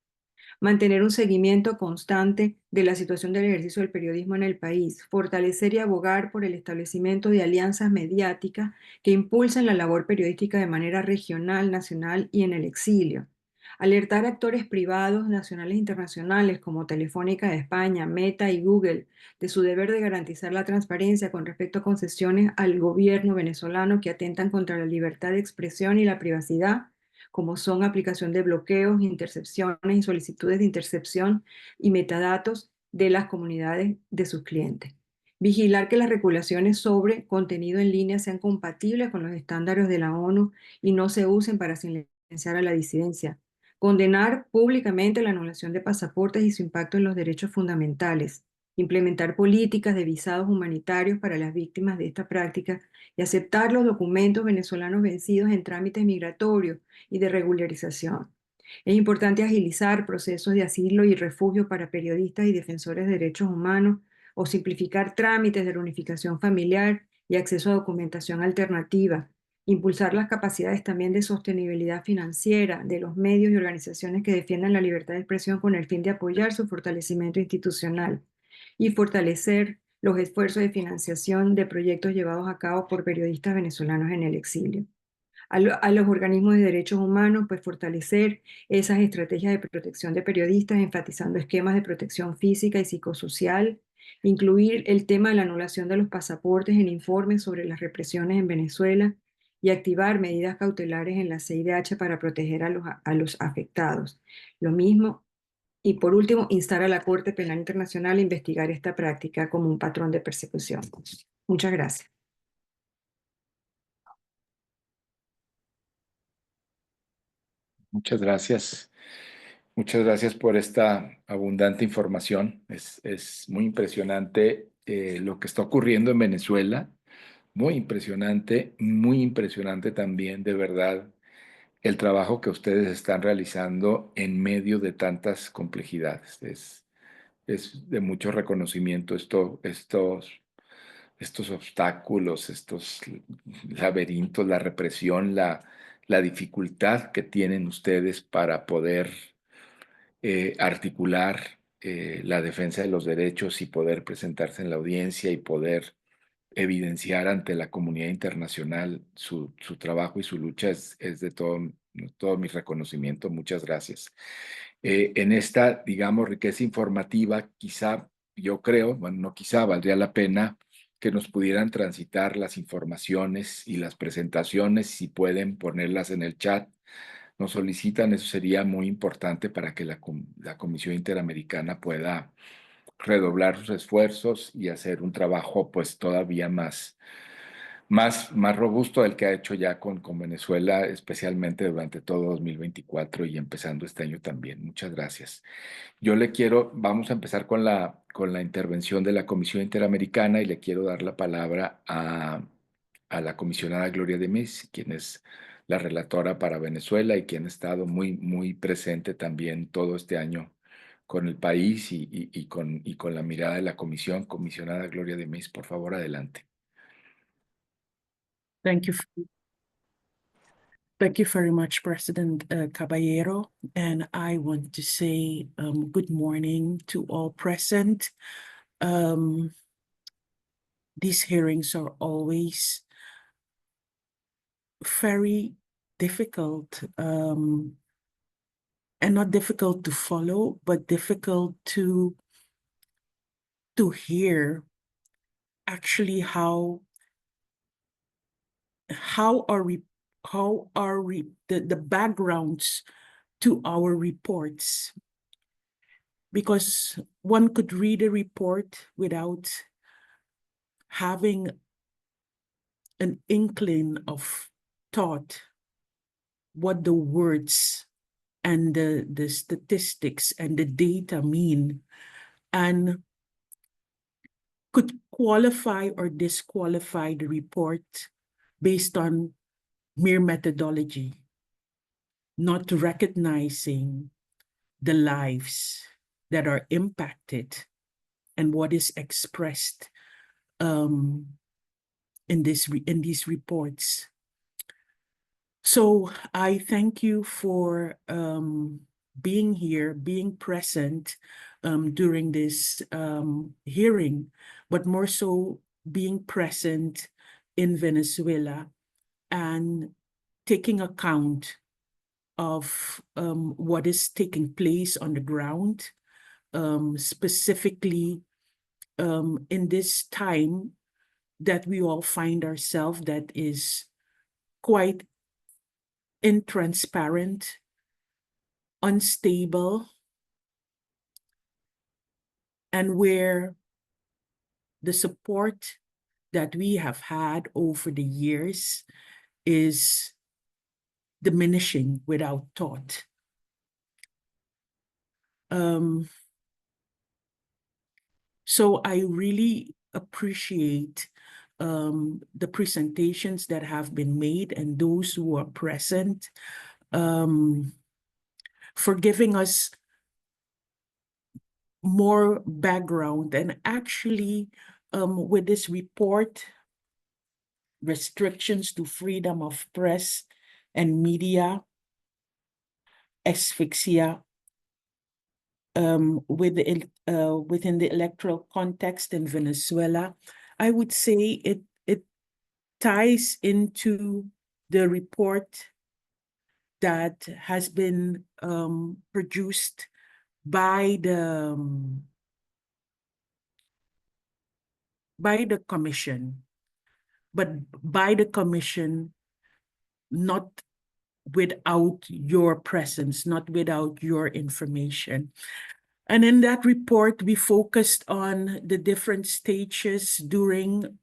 Mantener un seguimiento constante de la situación del ejercicio del periodismo en el país, fortalecer y abogar por el establecimiento de alianzas mediáticas que impulsen la labor periodística de manera regional, nacional y en el exilio. Alertar a actores privados, nacionales e internacionales como Telefónica de España, Meta y Google de su deber de garantizar la transparencia con respecto a concesiones al gobierno venezolano que atentan contra la libertad de expresión y la privacidad, como son aplicación de bloqueos, intercepciones y solicitudes de intercepción y metadatos de las comunidades de sus clientes. Vigilar que las regulaciones sobre contenido en línea sean compatibles con los estándares de la ONU y no se usen para silenciar a la disidencia. Condenar públicamente la anulación de pasaportes y su impacto en los derechos fundamentales. Implementar políticas de visados humanitarios para las víctimas de esta práctica y aceptar los documentos venezolanos vencidos en trámites migratorios y de regularización. Es importante agilizar procesos de asilo y refugio para periodistas y defensores de derechos humanos o simplificar trámites de reunificación familiar y acceso a documentación alternativa, impulsar las capacidades también de sostenibilidad financiera de los medios y organizaciones que defiendan la libertad de expresión con el fin de apoyar su fortalecimiento institucional y fortalecer los esfuerzos de financiación de proyectos llevados a cabo por periodistas venezolanos en el exilio. A los organismos de derechos humanos, pues fortalecer esas estrategias de protección de periodistas, enfatizando esquemas de protección física y psicosocial, incluir el tema de la anulación de los pasaportes en informes sobre las represiones en Venezuela y activar medidas cautelares en la CIDH para proteger a los afectados. Lo mismo, y por último, instar a la Corte Penal Internacional a investigar esta práctica como un patrón de persecución. Muchas gracias. Muchas gracias. Muchas gracias por esta abundante información. Es muy impresionante lo que está ocurriendo en Venezuela. Muy impresionante también, de verdad, el trabajo que ustedes están realizando en medio de tantas complejidades. Es de mucho reconocimiento estos obstáculos, estos laberintos, la represión, la dificultad que tienen ustedes para poder articular la defensa de los derechos y poder presentarse en la audiencia y poder evidenciar ante la comunidad internacional su trabajo y su lucha es de todo mi reconocimiento. Muchas gracias. En esta, digamos, riqueza informativa, quizá, yo creo, bueno, no quizá, valdría la pena que nos pudieran transitar las informaciones y las presentaciones, si pueden ponerlas en el chat. Nos solicitan, eso sería muy importante para que la Comisión Interamericana pueda redoblar sus esfuerzos y hacer un trabajo pues todavía más robusto del que ha hecho ya con Venezuela, especialmente durante todo 2024 y empezando este año también. Muchas gracias. Vamos a empezar con la intervención de la Comisión Interamericana y le quiero dar la palabra a la comisionada Gloria de Mis, quien es la relatora para Venezuela y quien ha estado muy presente también todo este año con el país y con la mirada de la comisión. Comisionada Gloria de Mis, por favor, adelante. Thank you. Thank you very much, President Caballero. And I want to say good morning to all present. These hearings are always very difficult, and not difficult to follow, but difficult to hear actually how the backgrounds to our reports, because one could read a report without having an inkling of thought what the words and the statistics and the data mean, and could qualify or disqualify the report based on mere methodology, not recognizing the lives that are impacted and what is expressed in these reports. So I thank you for being here, being present during this hearing, but more so being present in Venezuela and taking account of what is taking place on the ground, specifically in this time that we all find ourselves that is quite intransparent, unstable, and where the support that we have had over the years is diminishing without thought. So I really appreciate the presentations that have been made and those who are present for giving us more background. And actually, with this report, restrictions to freedom of press and media, asphyxia within the electoral context in Venezuela. I would say it ties into the report that has been produced by the commission, but by the commission, not without your presence, not without your information. And in that report, we focused on the different stages during,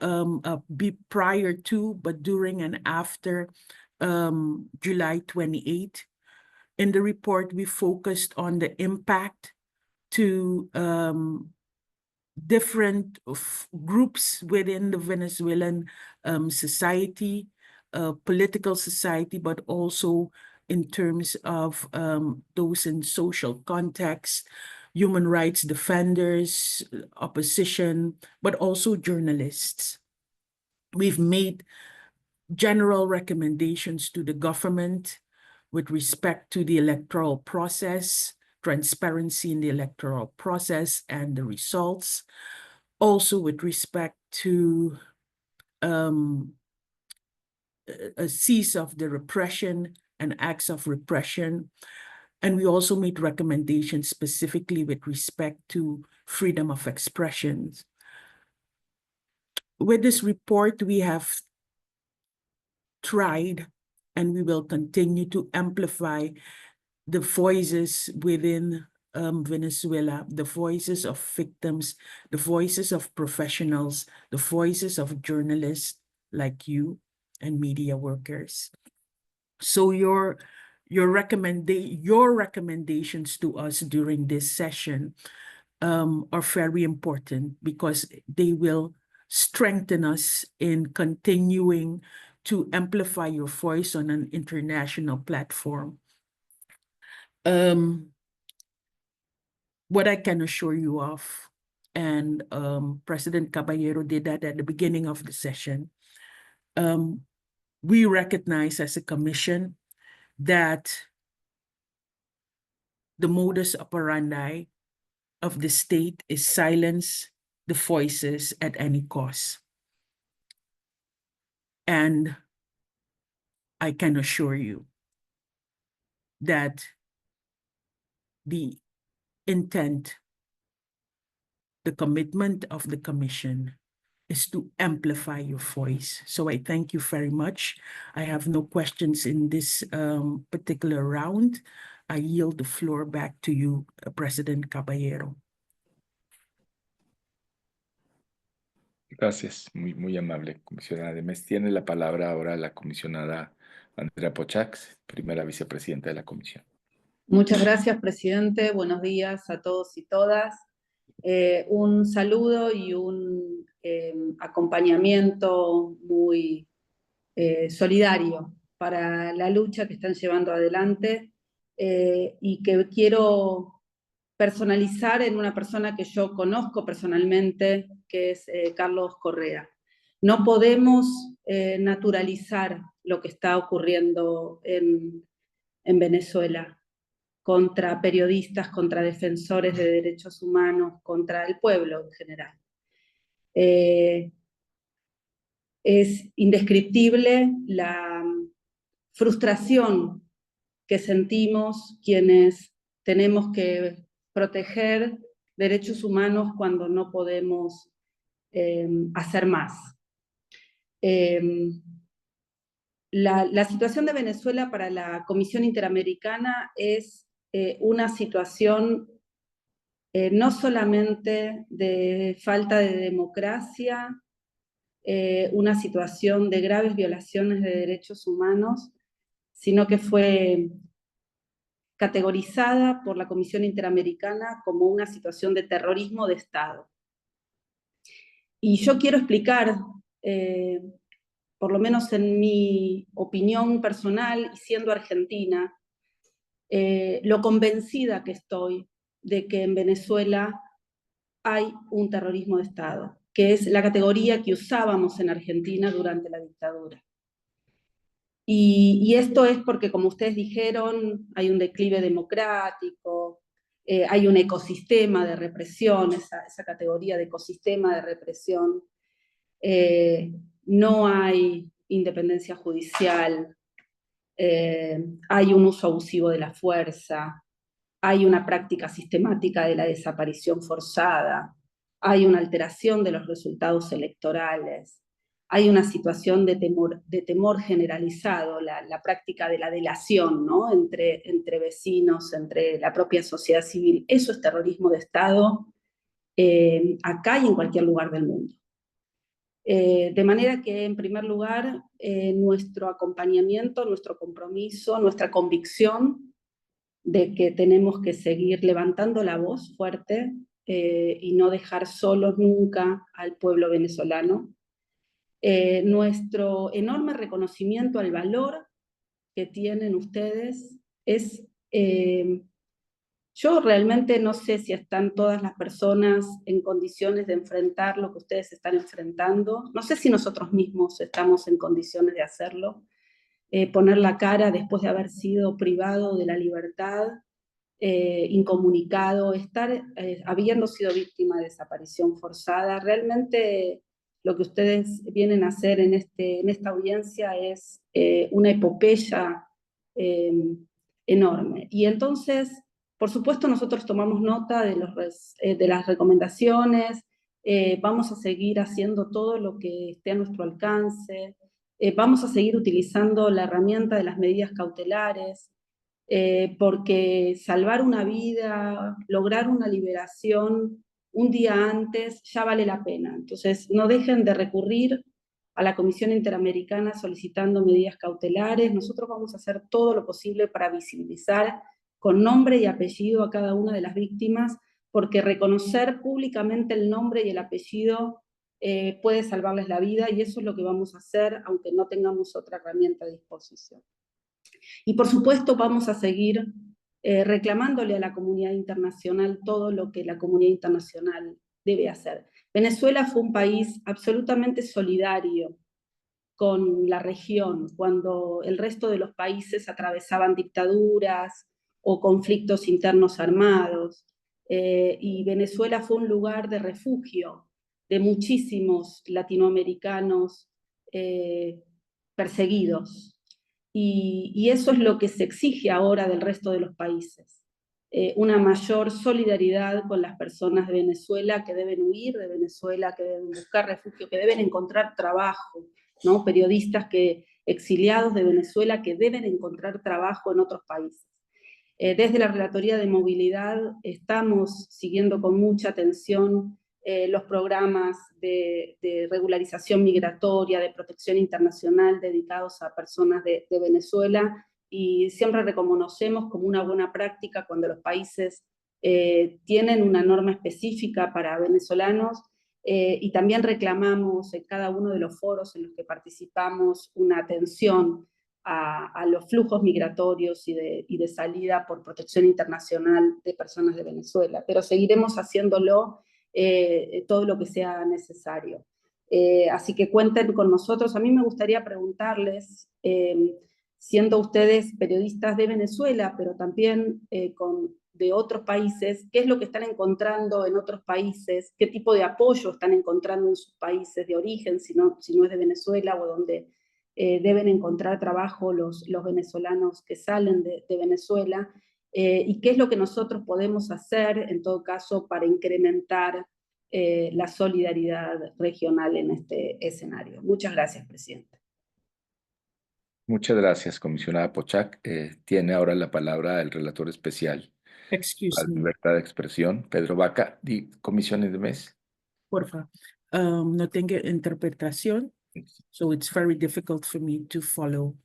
prior to, but during and after July 28. In the report, we focused on the impact to different groups within the Venezuelan society, political society, but also in terms of those in social context, human rights defenders, opposition, but also journalists. We've made general recommendations to the government with respect to the electoral process, transparency in the electoral process and the results. Also with respect to a cease of the repression and acts of repression. And we also made recommendations specifically with respect to freedom of expression. With this report, we have tried and we will continue to amplify the voices within Venezuela, the voices of victims, the voices of professionals, the voices of journalists like you and media workers. So your recommendations to us during this session are very important because they will strengthen us in continuing to amplify your voice on an international platform. What I can assure you of, and President Caballero did that at the beginning of the session, we recognize as a commission that the modus operandi of the state is silence the voices at any cost. And I can assure you that the intent, the commitment of the commission is to amplify your voice. So I thank you very much. I have no questions in this particular round. I yield the floor back to you, President Caballero. Gracias, muy amable, comisionada Demes. Tiene la palabra ahora la comisionada Andrea Pochack, primera vicepresidenta de la comisión. Muchas gracias, presidente. Buenos días a todos y todas. Un saludo y un acompañamiento muy solidario para la lucha que están llevando adelante y que quiero personalizar en una persona que yo conozco personalmente, que es Carlos Correa. No podemos naturalizar lo que está ocurriendo en Venezuela contra periodistas, contra defensores de derechos humanos, contra el pueblo en general. Es indescriptible la frustración que sentimos quienes tenemos que proteger derechos humanos cuando no podemos hacer más. La situación de Venezuela para la Comisión Interamericana es una situación no solamente de falta de democracia, una situación de graves violaciones de derechos humanos, sino que fue categorizada por la Comisión Interamericana como una situación de terrorismo de Estado. Y yo quiero explicar, por lo menos en mi opinión personal y siendo argentina, lo convencida que estoy de que en Venezuela hay un terrorismo de Estado, que es la categoría que usábamos en Argentina durante la dictadura. Y esto es porque, como ustedes dijeron, hay un declive democrático, hay un ecosistema de represión, esa categoría de ecosistema de represión. No hay independencia judicial, hay un uso abusivo de la fuerza, hay una práctica sistemática de la desaparición forzada, hay una alteración de los resultados electorales, hay una situación de temor generalizado, la práctica de la delación, ¿no? entre vecinos, entre la propia sociedad civil. Eso es terrorismo de Estado acá y en cualquier lugar del mundo. De manera que, en primer lugar, nuestro acompañamiento, nuestro compromiso, nuestra convicción de que tenemos que seguir levantando la voz fuerte y no dejar solos nunca al pueblo venezolano. Nuestro enorme reconocimiento al valor que tienen ustedes es... yo realmente no sé si están todas las personas en condiciones de enfrentar lo que ustedes están enfrentando. No sé si nosotros mismos estamos en condiciones de hacerlo. Poner la cara después de haber sido privado de la libertad, incomunicado, estar habiendo sido víctima de desaparición forzada. Realmente lo que ustedes vienen a hacer en esta audiencia es una epopeya enorme. Y entonces, por supuesto, nosotros tomamos nota de las recomendaciones, vamos a seguir haciendo todo lo que esté a nuestro alcance, vamos a seguir utilizando la herramienta de las medidas cautelares, porque salvar una vida, lograr una liberación un día antes, ya vale la pena. Entonces, no dejen de recurrir a la Comisión Interamericana solicitando medidas cautelares. Nosotros vamos a hacer todo lo posible para visibilizar con nombre y apellido a cada una de las víctimas, porque reconocer públicamente el nombre y el apellido puede salvarles la vida, y eso es lo que vamos a hacer, aunque no tengamos otra herramienta a disposición. Y por supuesto vamos a seguir reclamándole a la comunidad internacional todo lo que la comunidad internacional debe hacer. Venezuela fue un país absolutamente solidario con la región cuando el resto de los países atravesaban dictaduras o conflictos internos armados, y Venezuela fue un lugar de refugio de muchísimos latinoamericanos perseguidos. Y eso es lo que se exige ahora del resto de los países. Una mayor solidaridad con las personas de Venezuela que deben huir de Venezuela, que deben buscar refugio, que deben encontrar trabajo, ¿no? Periodistas exiliados de Venezuela que deben encontrar trabajo en otros países. Desde la Relatoría de Movilidad estamos siguiendo con mucha atención los programas de regularización migratoria, de protección internacional dedicados a personas de Venezuela, y siempre reconocemos como una buena práctica cuando los países tienen una norma específica para venezolanos, y también reclamamos en cada uno de los foros en los que participamos una atención a los flujos migratorios y de salida por protección internacional de personas de Venezuela, pero seguiremos haciéndolo todo lo que sea necesario. Así que cuenten con nosotros. A mí me gustaría preguntarles, siendo ustedes periodistas de Venezuela, pero también de otros países, ¿qué es lo que están encontrando en otros países? ¿Qué tipo de apoyo están encontrando en sus países de origen, si no es de Venezuela, o donde deben encontrar trabajo los venezolanos que salen de Venezuela? Y qué es lo que nosotros podemos hacer, en todo caso, para incrementar la solidaridad regional en este escenario. Muchas gracias, presidente. Muchas gracias, comisionada Pochack. Tiene ahora la palabra el relator especial Excuse a la me, libertad de expresión, Pedro Vaca, comisiones de mes. porfa. No tengo interpretación, so it's very difficult for me to follow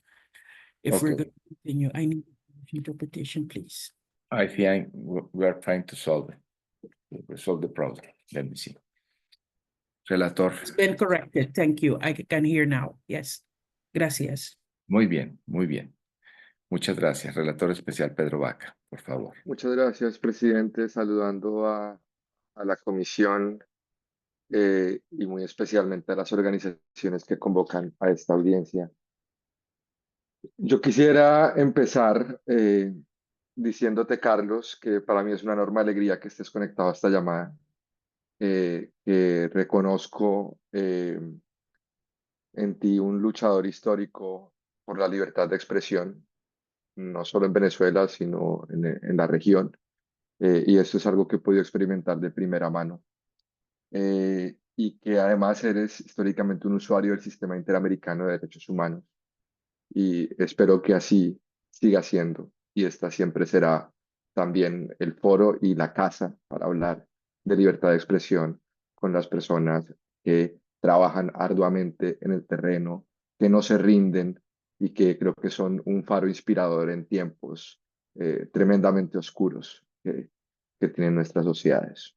if we're Okay. going to continue. I need interpretation, please. I think we are trying to resolve the problem. Let me see. Relator. It's been corrected. Thank you. I can hear now. Yes. Gracias. Muy bien, muy bien. Muchas gracias. Relator especial Pedro Vaca, por favor. Muchas gracias, presidente. Saludando a la comisión y muy especialmente a las organizaciones que convocan a esta audiencia. Yo quisiera empezar diciéndote, Carlos, que para mí es una enorme alegría que estés conectado a esta llamada, que reconozco en ti un luchador histórico por la libertad de expresión, no solo en Venezuela, sino en la región. Y esto es algo que he podido experimentar de primera mano. Y que además eres históricamente un usuario del sistema interamericano de derechos humanos. Y espero que así siga siendo. Y esta siempre será también el foro y la casa para hablar de libertad de expresión con las personas que trabajan arduamente en el terreno, que no se rinden y que creo que son un faro inspirador en tiempos tremendamente oscuros que tienen nuestras sociedades.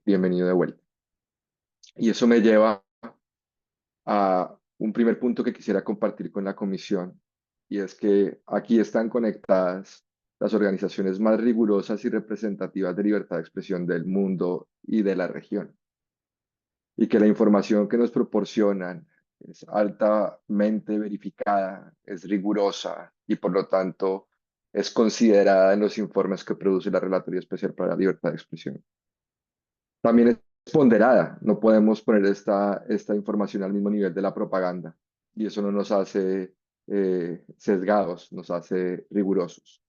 Bienvenido de vuelta. Y eso me lleva a un primer punto que quisiera compartir con la comisión, y es que aquí están conectadas las organizaciones más rigurosas y representativas de libertad de expresión del mundo y de la región, y que la información que nos proporcionan es altamente verificada, es rigurosa y por lo tanto es considerada en los informes que produce la Relatoría Especial para la Libertad de Expresión. También es ponderada, no podemos poner esta información al mismo nivel de la propaganda y eso no nos hace sesgados, nos hace rigurosos.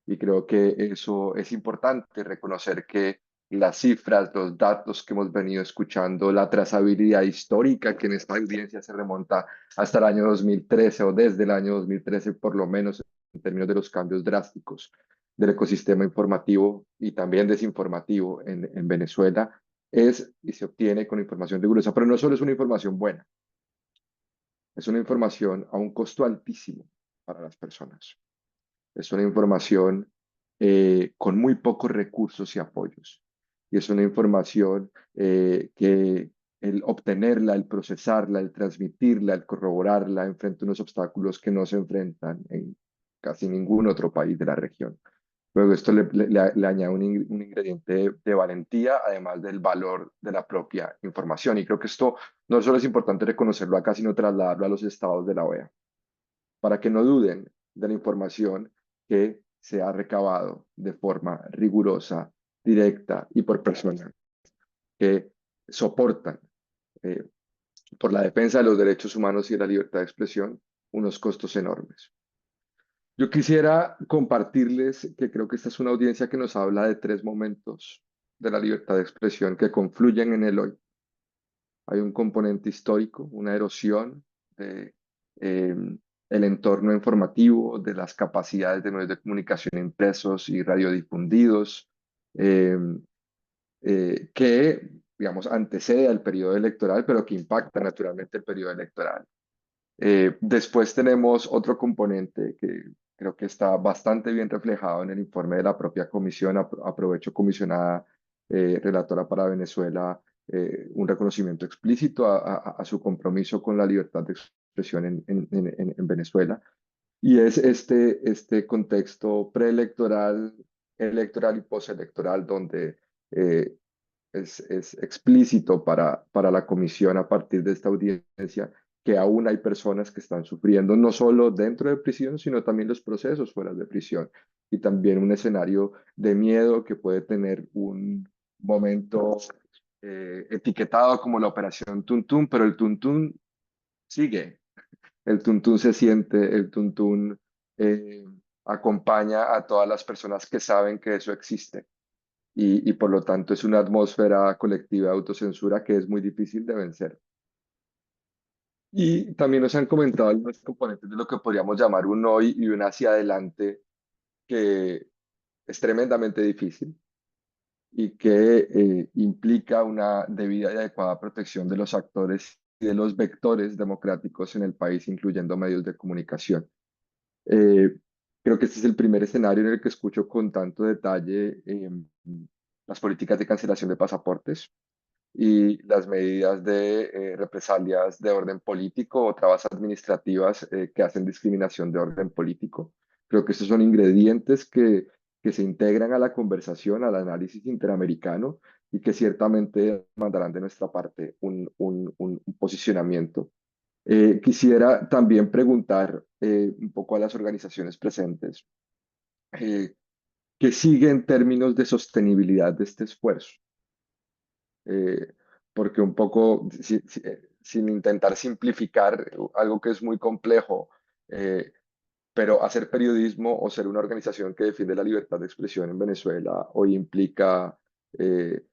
Y creo que eso es importante, reconocer que las cifras, los datos que hemos venido escuchando, la trazabilidad histórica que en esta audiencia se remonta hasta el año 2013 o desde el año 2013 por lo menos en términos de los cambios drásticos del ecosistema informativo y también desinformativo en Venezuela, es y se obtiene con información rigurosa, pero no solo es una información buena, es una información a un costo altísimo para las personas. Es una información con muy pocos recursos y apoyos. Y es una información que el obtenerla, el procesarla, el transmitirla, el corroborarla, enfrenta unos obstáculos que no se enfrentan en casi ningún otro país de la región. Luego esto le añade un ingrediente de valentía, además del valor de la propia información. Y creo que esto no solo es importante reconocerlo acá, sino trasladarlo a los estados de la OEA, para que no duden de la información que se ha recabado de forma rigurosa, directa y por personas que soportan por la defensa de los derechos humanos y de la libertad de expresión unos costos enormes. Yo quisiera compartirles que creo que esta es una audiencia que nos habla de tres momentos de la libertad de expresión que confluyen en el hoy. Hay un componente histórico, una erosión de el entorno informativo, de las capacidades de medios de comunicación impresos y radiodifundidos, que, digamos, antecede al periodo electoral, pero que impacta naturalmente el periodo electoral. Después tenemos otro componente que creo que está bastante bien reflejado en el informe de la propia comisión. Aprovecho, comisionada relatora para Venezuela, un reconocimiento explícito a su compromiso con la libertad de expresión en Venezuela. Y es este contexto preelectoral, electoral y postelectoral donde es explícito para la comisión a partir de esta audiencia que aún hay personas que están sufriendo, no solo dentro de prisión, sino también los procesos fuera de prisión. Y también un escenario de miedo que puede tener un momento etiquetado como la operación Tuntún, pero el Tuntún sigue, el Tuntún se siente, el Tuntún acompaña a todas las personas que saben que eso existe. Y por lo tanto es una atmósfera colectiva de autocensura que es muy difícil de vencer. Y también nos han comentado algunos componentes de lo que podríamos llamar un hoy y un hacia adelante que es tremendamente difícil y que implica una debida y adecuada protección de los actores y de los vectores democráticos en el país, incluyendo medios de comunicación. Creo que este es el primer escenario en el que escucho con tanto detalle las políticas de cancelación de pasaportes y las medidas de represalias de orden político o trabas administrativas que hacen discriminación de orden político. Creo que estos son ingredientes que se integran a la conversación, al análisis interamericano y que ciertamente mandarán de nuestra parte un posicionamiento. Quisiera también preguntar un poco a las organizaciones presentes qué sigue en términos de sostenibilidad de este esfuerzo, eh, porque un poco, sin intentar simplificar algo que es muy complejo, pero hacer periodismo o ser una organización que defiende la libertad de expresión en Venezuela hoy implica eh,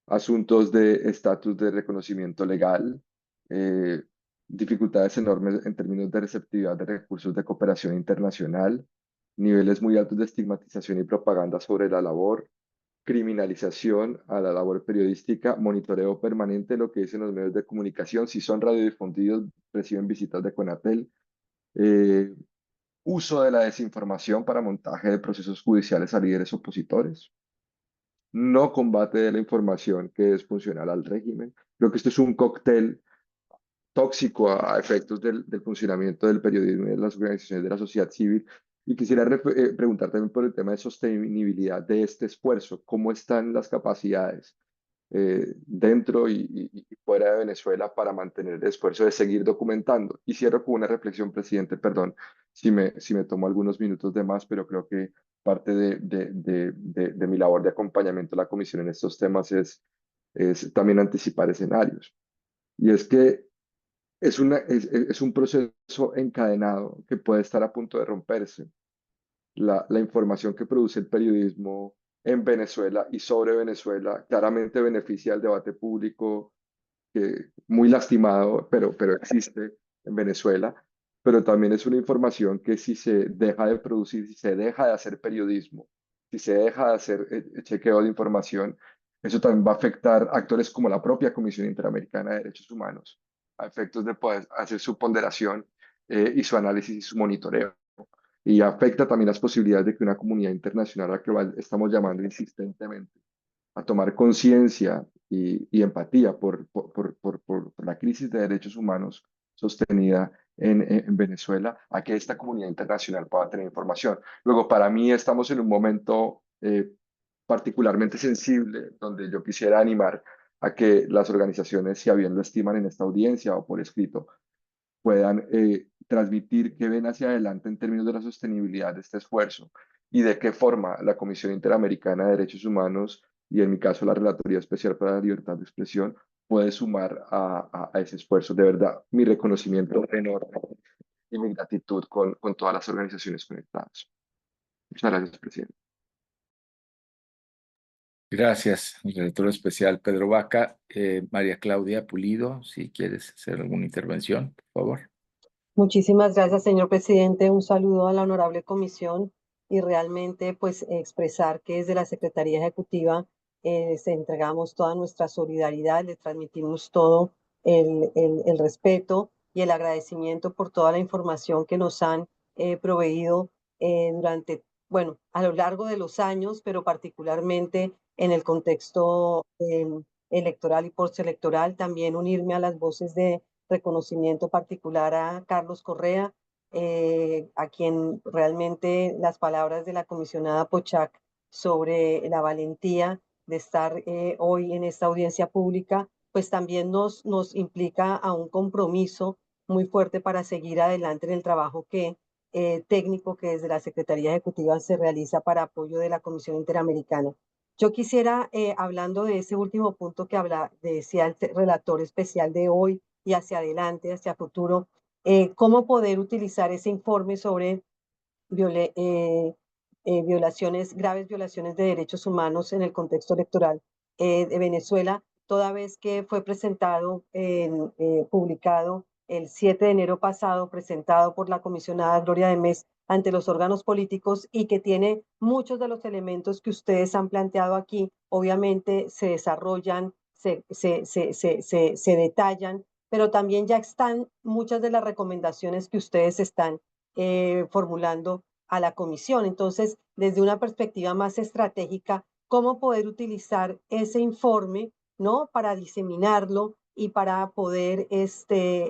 asuntos de estatus de reconocimiento legal, eh, dificultades enormes en términos de receptividad de recursos de cooperación internacional, niveles muy altos de estigmatización y propaganda sobre la labor, criminalización a la labor periodística, monitoreo permanente de lo que dicen los medios de comunicación, si son radiodifundidos, reciben visitas de CONATEL, eh, uso de la desinformación para montaje de procesos judiciales a líderes opositores, no combate de la información que es funcional al régimen. Creo que esto es un cóctel tóxico a efectos del funcionamiento del periodismo y de las organizaciones de la sociedad civil. Y quisiera preguntar también por el tema de sostenibilidad de este esfuerzo. ¿Cómo están las capacidades dentro y fuera de Venezuela para mantener el esfuerzo de seguir documentando? Y cierro con una reflexión, presidente, perdón si me tomo algunos minutos de más, pero creo que parte de mi labor de acompañamiento a la comisión en estos temas es también anticipar escenarios. Y es que es un proceso encadenado que puede estar a punto de romperse. La información que produce el periodismo en Venezuela y sobre Venezuela claramente beneficia al debate público, muy lastimado, pero existe en Venezuela, pero también es una información que si se deja de producir, si se deja de hacer periodismo, si se deja de hacer chequeo de información, eso también va a afectar actores como la propia Comisión Interamericana de Derechos Humanos, a efectos de poder hacer su ponderación y su análisis y su monitoreo. Y afecta también las posibilidades de que una comunidad internacional a la que estamos llamando insistentemente a tomar conciencia y empatía por la crisis de derechos humanos sostenida en Venezuela, a que esta comunidad internacional pueda tener información. Luego, para mí estamos en un momento particularmente sensible, donde yo quisiera animar a que las organizaciones, si a bien lo estiman en esta audiencia o por escrito, puedan transmitir qué ven hacia adelante en términos de la sostenibilidad de este esfuerzo y de qué forma la Comisión Interamericana de Derechos Humanos y en mi caso la Relatoría Especial para la Libertad de Expresión puede sumar a ese esfuerzo. De verdad, mi reconocimiento enorme y mi gratitud con todas las organizaciones conectadas. Muchas gracias, presidente. Gracias, el relator especial Pedro Vaca. María Claudia Pulido, si quieres hacer alguna intervención, por favor. Muchísimas gracias, señor presidente. Un saludo a la honorable comisión y realmente pues expresar que desde la Secretaría Ejecutiva les entregamos toda nuestra solidaridad, le transmitimos todo el respeto y el agradecimiento por toda la información que nos han proveído durante, bueno, a lo largo de los años, pero particularmente en el contexto electoral y postelectoral. También unirme a las voces de reconocimiento particular a Carlos Correa, a quien realmente las palabras de la comisionada Pochac sobre la valentía de estar hoy en esta audiencia pública, pues también nos implica a un compromiso muy fuerte para seguir adelante en el trabajo técnico que desde la Secretaría Ejecutiva se realiza para apoyo de la Comisión Interamericana. Yo quisiera, hablando de ese último punto que decía el relator especial de hoy, y hacia adelante, hacia futuro, cómo poder utilizar ese informe sobre graves violaciones de derechos humanos en el contexto electoral de Venezuela, toda vez que fue publicado el 7 de enero pasado, presentado por la comisionada Gloria de Mes ante los órganos políticos y que tiene muchos de los elementos que ustedes han planteado aquí, obviamente se desarrollan, se detallan, pero también ya están muchas de las recomendaciones que ustedes están formulando a la comisión. Entonces, desde una perspectiva más estratégica, cómo poder utilizar ese informe, ¿no?, para diseminarlo y para poder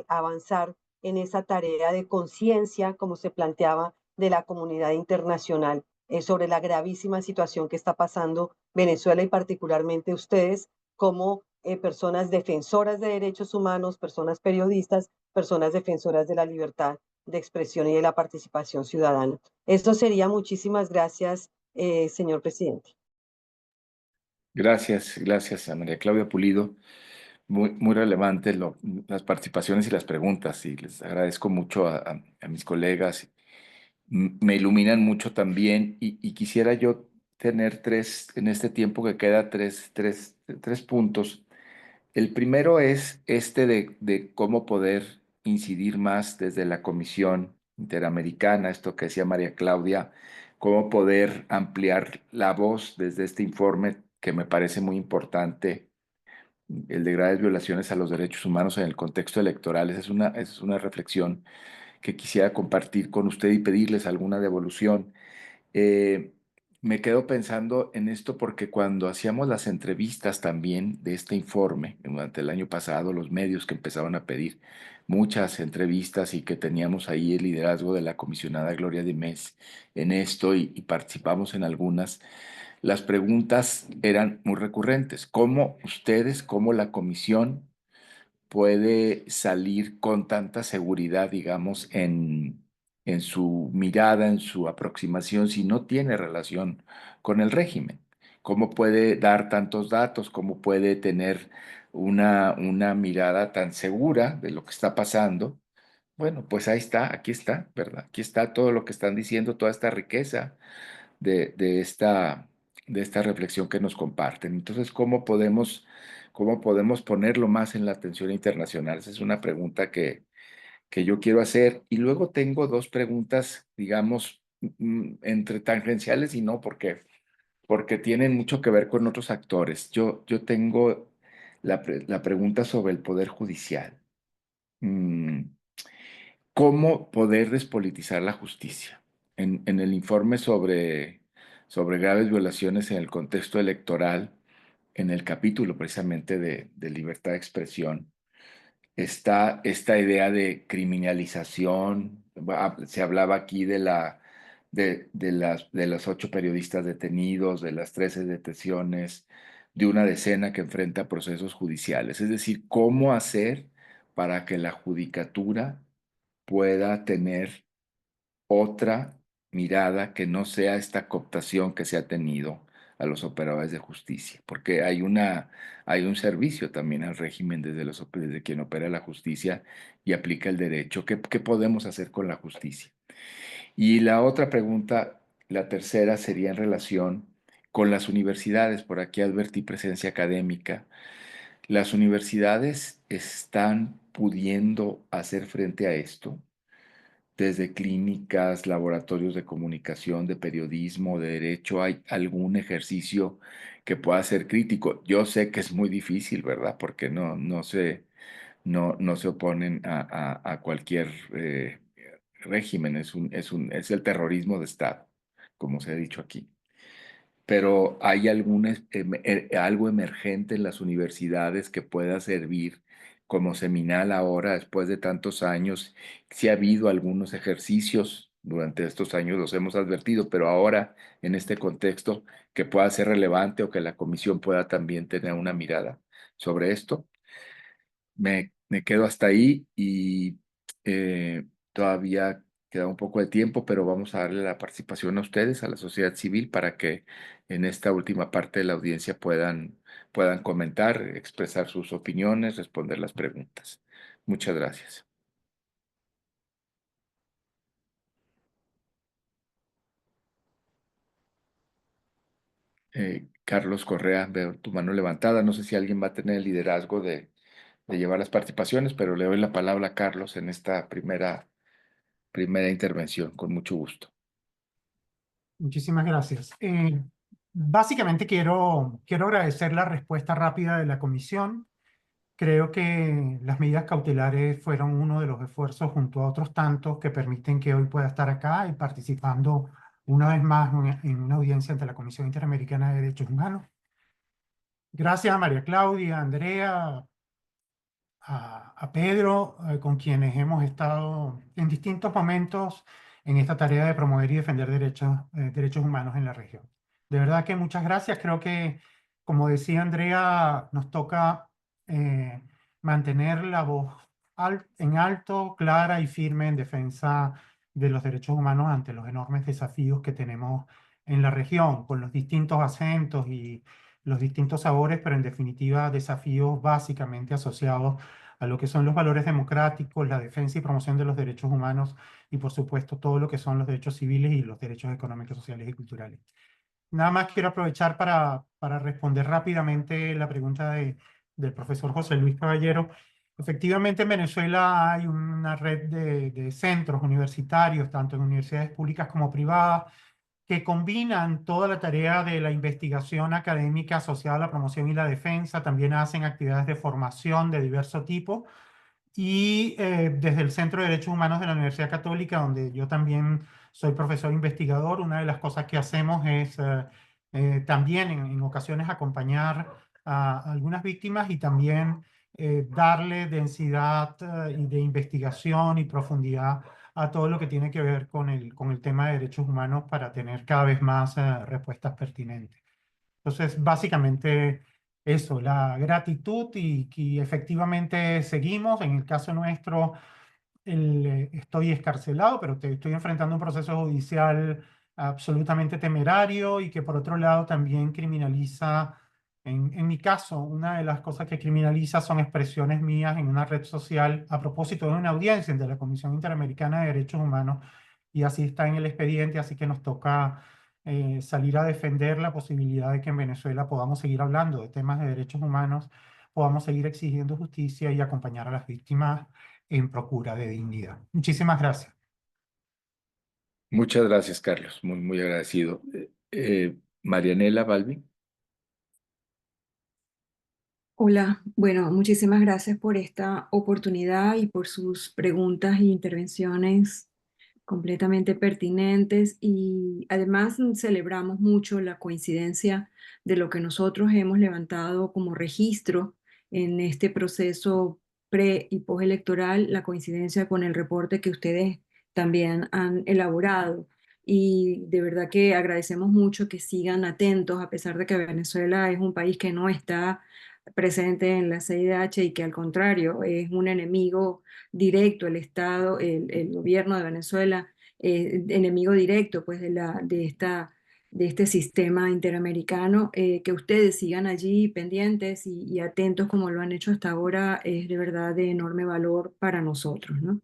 avanzar en esa tarea de conciencia, como se planteaba, de la comunidad internacional. sobre la gravísima situación que está pasando Venezuela y particularmente ustedes como personas defensoras de derechos humanos, personas periodistas, personas defensoras de la libertad de expresión y de la participación ciudadana. Esto sería. Muchísimas gracias, señor presidente. Gracias a María Claudia Pulido. Muy relevante las participaciones y las preguntas, y les agradezco mucho a mis colegas. Me iluminan mucho también, y quisiera yo tener en este tiempo que queda, tres puntos. El primero es este de cómo poder incidir más desde la Comisión Interamericana, esto que decía María Claudia, cómo poder ampliar la voz desde este informe que me parece muy importante, el de graves violaciones a los derechos humanos en el contexto electoral. Esa es una reflexión que quisiera compartir con usted y pedirles alguna devolución. Eh, Me quedo pensando en esto porque cuando hacíamos las entrevistas también de este informe, durante el año pasado, los medios que empezaban a pedir muchas entrevistas y que teníamos ahí el liderazgo de la comisionada Gloria de Mes en esto y participamos en algunas, las preguntas eran muy recurrentes. ¿Cómo ustedes, cómo la comisión puede salir con tanta seguridad, digamos, en su mirada, en su aproximación, si no tiene relación con el régimen? ¿Cómo puede dar tantos datos? ¿Cómo puede tener una mirada tan segura de lo que está pasando? Bueno, pues ahí está, aquí está, ¿verdad? Aquí está todo lo que están diciendo, toda esta riqueza de, de esta, de esta reflexión que nos comparten. Entonces, cómo podemos ponerlo más en la atención internacional? Esa es una pregunta que yo quiero hacer. Y luego tengo dos preguntas, digamos, entre tangenciales y no, porque tienen mucho que ver con otros actores. Yo tengo la pregunta sobre el Poder Judicial. Mm, ¿Cómo poder despolitizar la justicia? En el informe sobre graves violaciones en el contexto electoral, en el capítulo precisamente de libertad de expresión, está esta idea de criminalización. Se hablaba aquí de los 8 periodistas detenidos, de las 13 detenciones, de una decena que enfrenta procesos judiciales. Es decir, ¿cómo hacer para que la judicatura pueda tener otra mirada que no sea esta cooptación que se ha tenido a los operadores de justicia? Porque hay un servicio también al régimen desde quien opera la justicia y aplica el derecho. ¿Qué podemos hacer con la justicia? Y la otra pregunta, la tercera, sería en relación con las universidades. Por aquí advertí presencia académica. ¿Las universidades están pudiendo hacer frente a esto? Desde clínicas, laboratorios de comunicación, de periodismo, de derecho, ¿hay algún ejercicio que pueda ser crítico? Yo sé que es muy difícil, ¿verdad? Porque no se oponen a cualquier régimen. Es el terrorismo de Estado, como se ha dicho aquí. Pero ¿hay algo emergente en las universidades que pueda servir como seminal ahora, después de tantos años? Sí ha habido algunos ejercicios durante estos años, los hemos advertido, pero ahora en este contexto que pueda ser relevante o que la comisión pueda también tener una mirada sobre esto. Me quedo hasta ahí y todavía queda un poco de tiempo, pero vamos a darle la participación a ustedes, a la sociedad civil, para que en esta última parte de la audiencia puedan comentar, expresar sus opiniones, responder las preguntas. Muchas gracias. Carlos Correa, veo tu mano levantada. No sé si alguien va a tener el liderazgo de llevar las participaciones, pero le doy la palabra a Carlos en esta primera intervención, con mucho gusto. Muchísimas gracias. Básicamente quiero agradecer la respuesta rápida de la comisión. Creo que las medidas cautelares fueron uno de los esfuerzos junto a otros tantos que permiten que hoy pueda estar acá y participando una vez más en una audiencia ante la Comisión Interamericana de Derechos Humanos. Gracias a María Claudia, a Andrea, a Pedro, con quienes hemos estado en distintos momentos en esta tarea de promover y defender derechos humanos en la región. De verdad que muchas gracias. Creo que, como decía Andrea, nos toca mantener la voz en alto, clara y firme en defensa de los derechos humanos ante los enormes desafíos que tenemos en la región, con los distintos acentos y los distintos sabores, pero en definitiva desafíos básicamente asociados a lo que son los valores democráticos, la defensa y promoción de los derechos humanos y por supuesto todo lo que son los derechos civiles y los derechos económicos, sociales y culturales. Nada más quiero aprovechar para responder rápidamente la pregunta del profesor José Luis Caballero. Efectivamente, en Venezuela hay una red de centros universitarios, tanto en universidades públicas como privadas, que combinan toda la tarea de la investigación académica asociada a la promoción y la defensa. También hacen actividades de formación de diverso tipo. Y desde el Centro de Derechos Humanos de la Universidad Católica, donde yo también soy profesor investigador, una de las cosas que hacemos es también en ocasiones acompañar a algunas víctimas y también darle densidad y de investigación y profundidad a todo lo que tiene que ver con el tema de derechos humanos para tener cada vez más respuestas pertinentes. Entonces, básicamente eso, la gratitud y efectivamente seguimos. En el caso nuestro, estoy escarcelado, pero estoy enfrentando un proceso judicial absolutamente temerario y que por otro lado también criminaliza, en mi caso, una de las cosas que criminaliza son expresiones mías en una red social a propósito de una audiencia de la Comisión Interamericana de Derechos Humanos y así está en el expediente, así que nos toca salir a defender la posibilidad de que en Venezuela podamos seguir hablando de temas de derechos humanos, podamos seguir exigiendo justicia y acompañar a las víctimas en procura de dignidad. Muchísimas gracias. Muchas gracias, Carlos. Muy, muy agradecido. Marianela Balbi. Hola, bueno, muchísimas gracias por esta oportunidad y por sus preguntas e intervenciones completamente pertinentes y además celebramos mucho la coincidencia de lo que nosotros hemos levantado como registro en este proceso pre y postelectoral, la coincidencia con el reporte que ustedes también han elaborado. Y de verdad que agradecemos mucho que sigan atentos, a pesar de que Venezuela es un país que no está presente en la CIDH y que al contrario es un enemigo directo, el Estado, el gobierno de Venezuela, enemigo directo pues de este sistema interamericano, que ustedes sigan allí pendientes y atentos como lo han hecho hasta ahora es de verdad de enorme valor para nosotros, ¿no?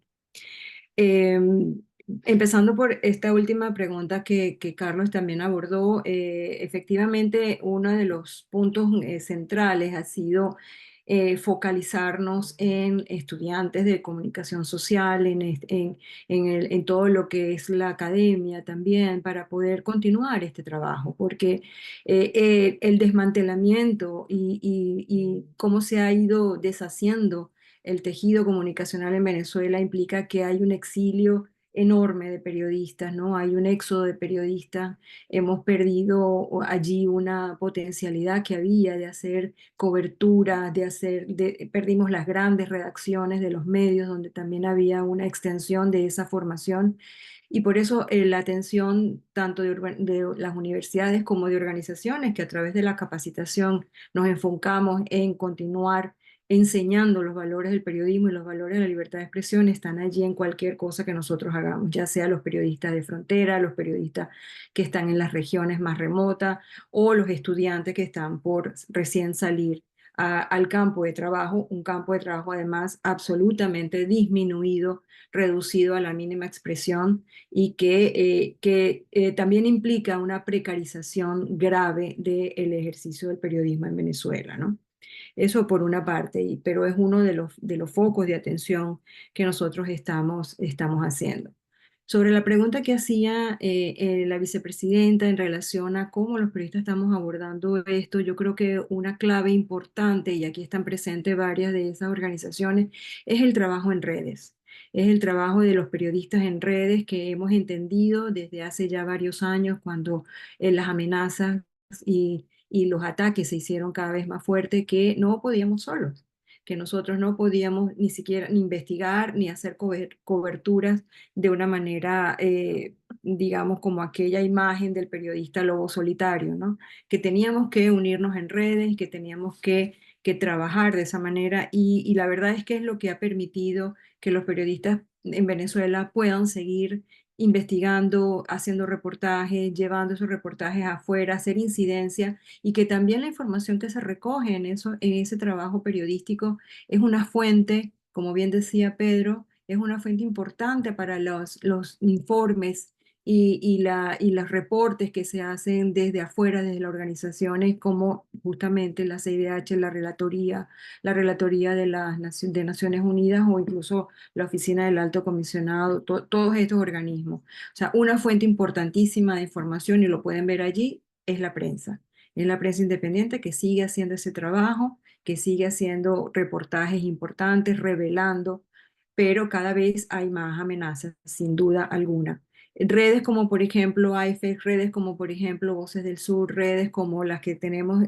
Empezando por esta última pregunta que Carlos también abordó, efectivamente uno de los puntos centrales ha sido focalizarnos en estudiantes de comunicación social, en todo lo que es la academia también, para poder continuar este trabajo, porque el desmantelamiento y cómo se ha ido deshaciendo el tejido comunicacional en Venezuela implica que hay un exilio enorme de periodistas, ¿no? Hay un éxodo de periodistas, hemos perdido allí una potencialidad que había de hacer cobertura, perdimos las grandes redacciones de los medios donde también había una extensión de esa formación y por eso la atención tanto de las universidades como de organizaciones que a través de la capacitación nos enfocamos en continuar enseñando los valores del periodismo y los valores de la libertad de expresión están allí en cualquier cosa que nosotros hagamos, ya sea los periodistas de frontera, los periodistas que están en las regiones más remotas o los estudiantes que están por recién salir al campo de trabajo, un campo de trabajo además absolutamente disminuido, reducido a la mínima expresión y que también implica una precarización grave del ejercicio del periodismo en Venezuela, ¿no? Eso por una parte, pero es uno de los focos de atención que nosotros estamos haciendo. Sobre la pregunta que hacía la vicepresidenta en relación a cómo los periodistas estamos abordando esto, yo creo que una clave importante, y aquí están presentes varias de esas organizaciones, es el trabajo en redes. Es el trabajo de los periodistas en redes que hemos entendido desde hace ya varios años cuando las amenazas y los ataques se hicieron cada vez más fuertes, que no podíamos solos, que nosotros no podíamos ni siquiera ni investigar ni hacer coberturas de una manera, digamos, como aquella imagen del periodista lobo solitario, ¿no? Que teníamos que unirnos en redes, que teníamos que trabajar de esa manera y la verdad es que es lo que ha permitido que los periodistas en Venezuela puedan seguir investigando, haciendo reportajes, llevando esos reportajes afuera, hacer incidencia y que también la información que se recoge en ese trabajo periodístico es una fuente, como bien decía Pedro, es una fuente importante para los informes y los reportes que se hacen desde afuera, desde las organizaciones como justamente la CIDH, la Relatoría de de Naciones Unidas o incluso la Oficina del Alto Comisionado, todos estos organismos. O sea, una fuente importantísima de información, y lo pueden ver allí, es la prensa. Es la prensa independiente que sigue haciendo ese trabajo, que sigue haciendo reportajes importantes, revelando, pero cada vez hay más amenazas, sin duda alguna. Redes como por ejemplo IFEX, redes como por ejemplo Voces del Sur, redes como las que tenemos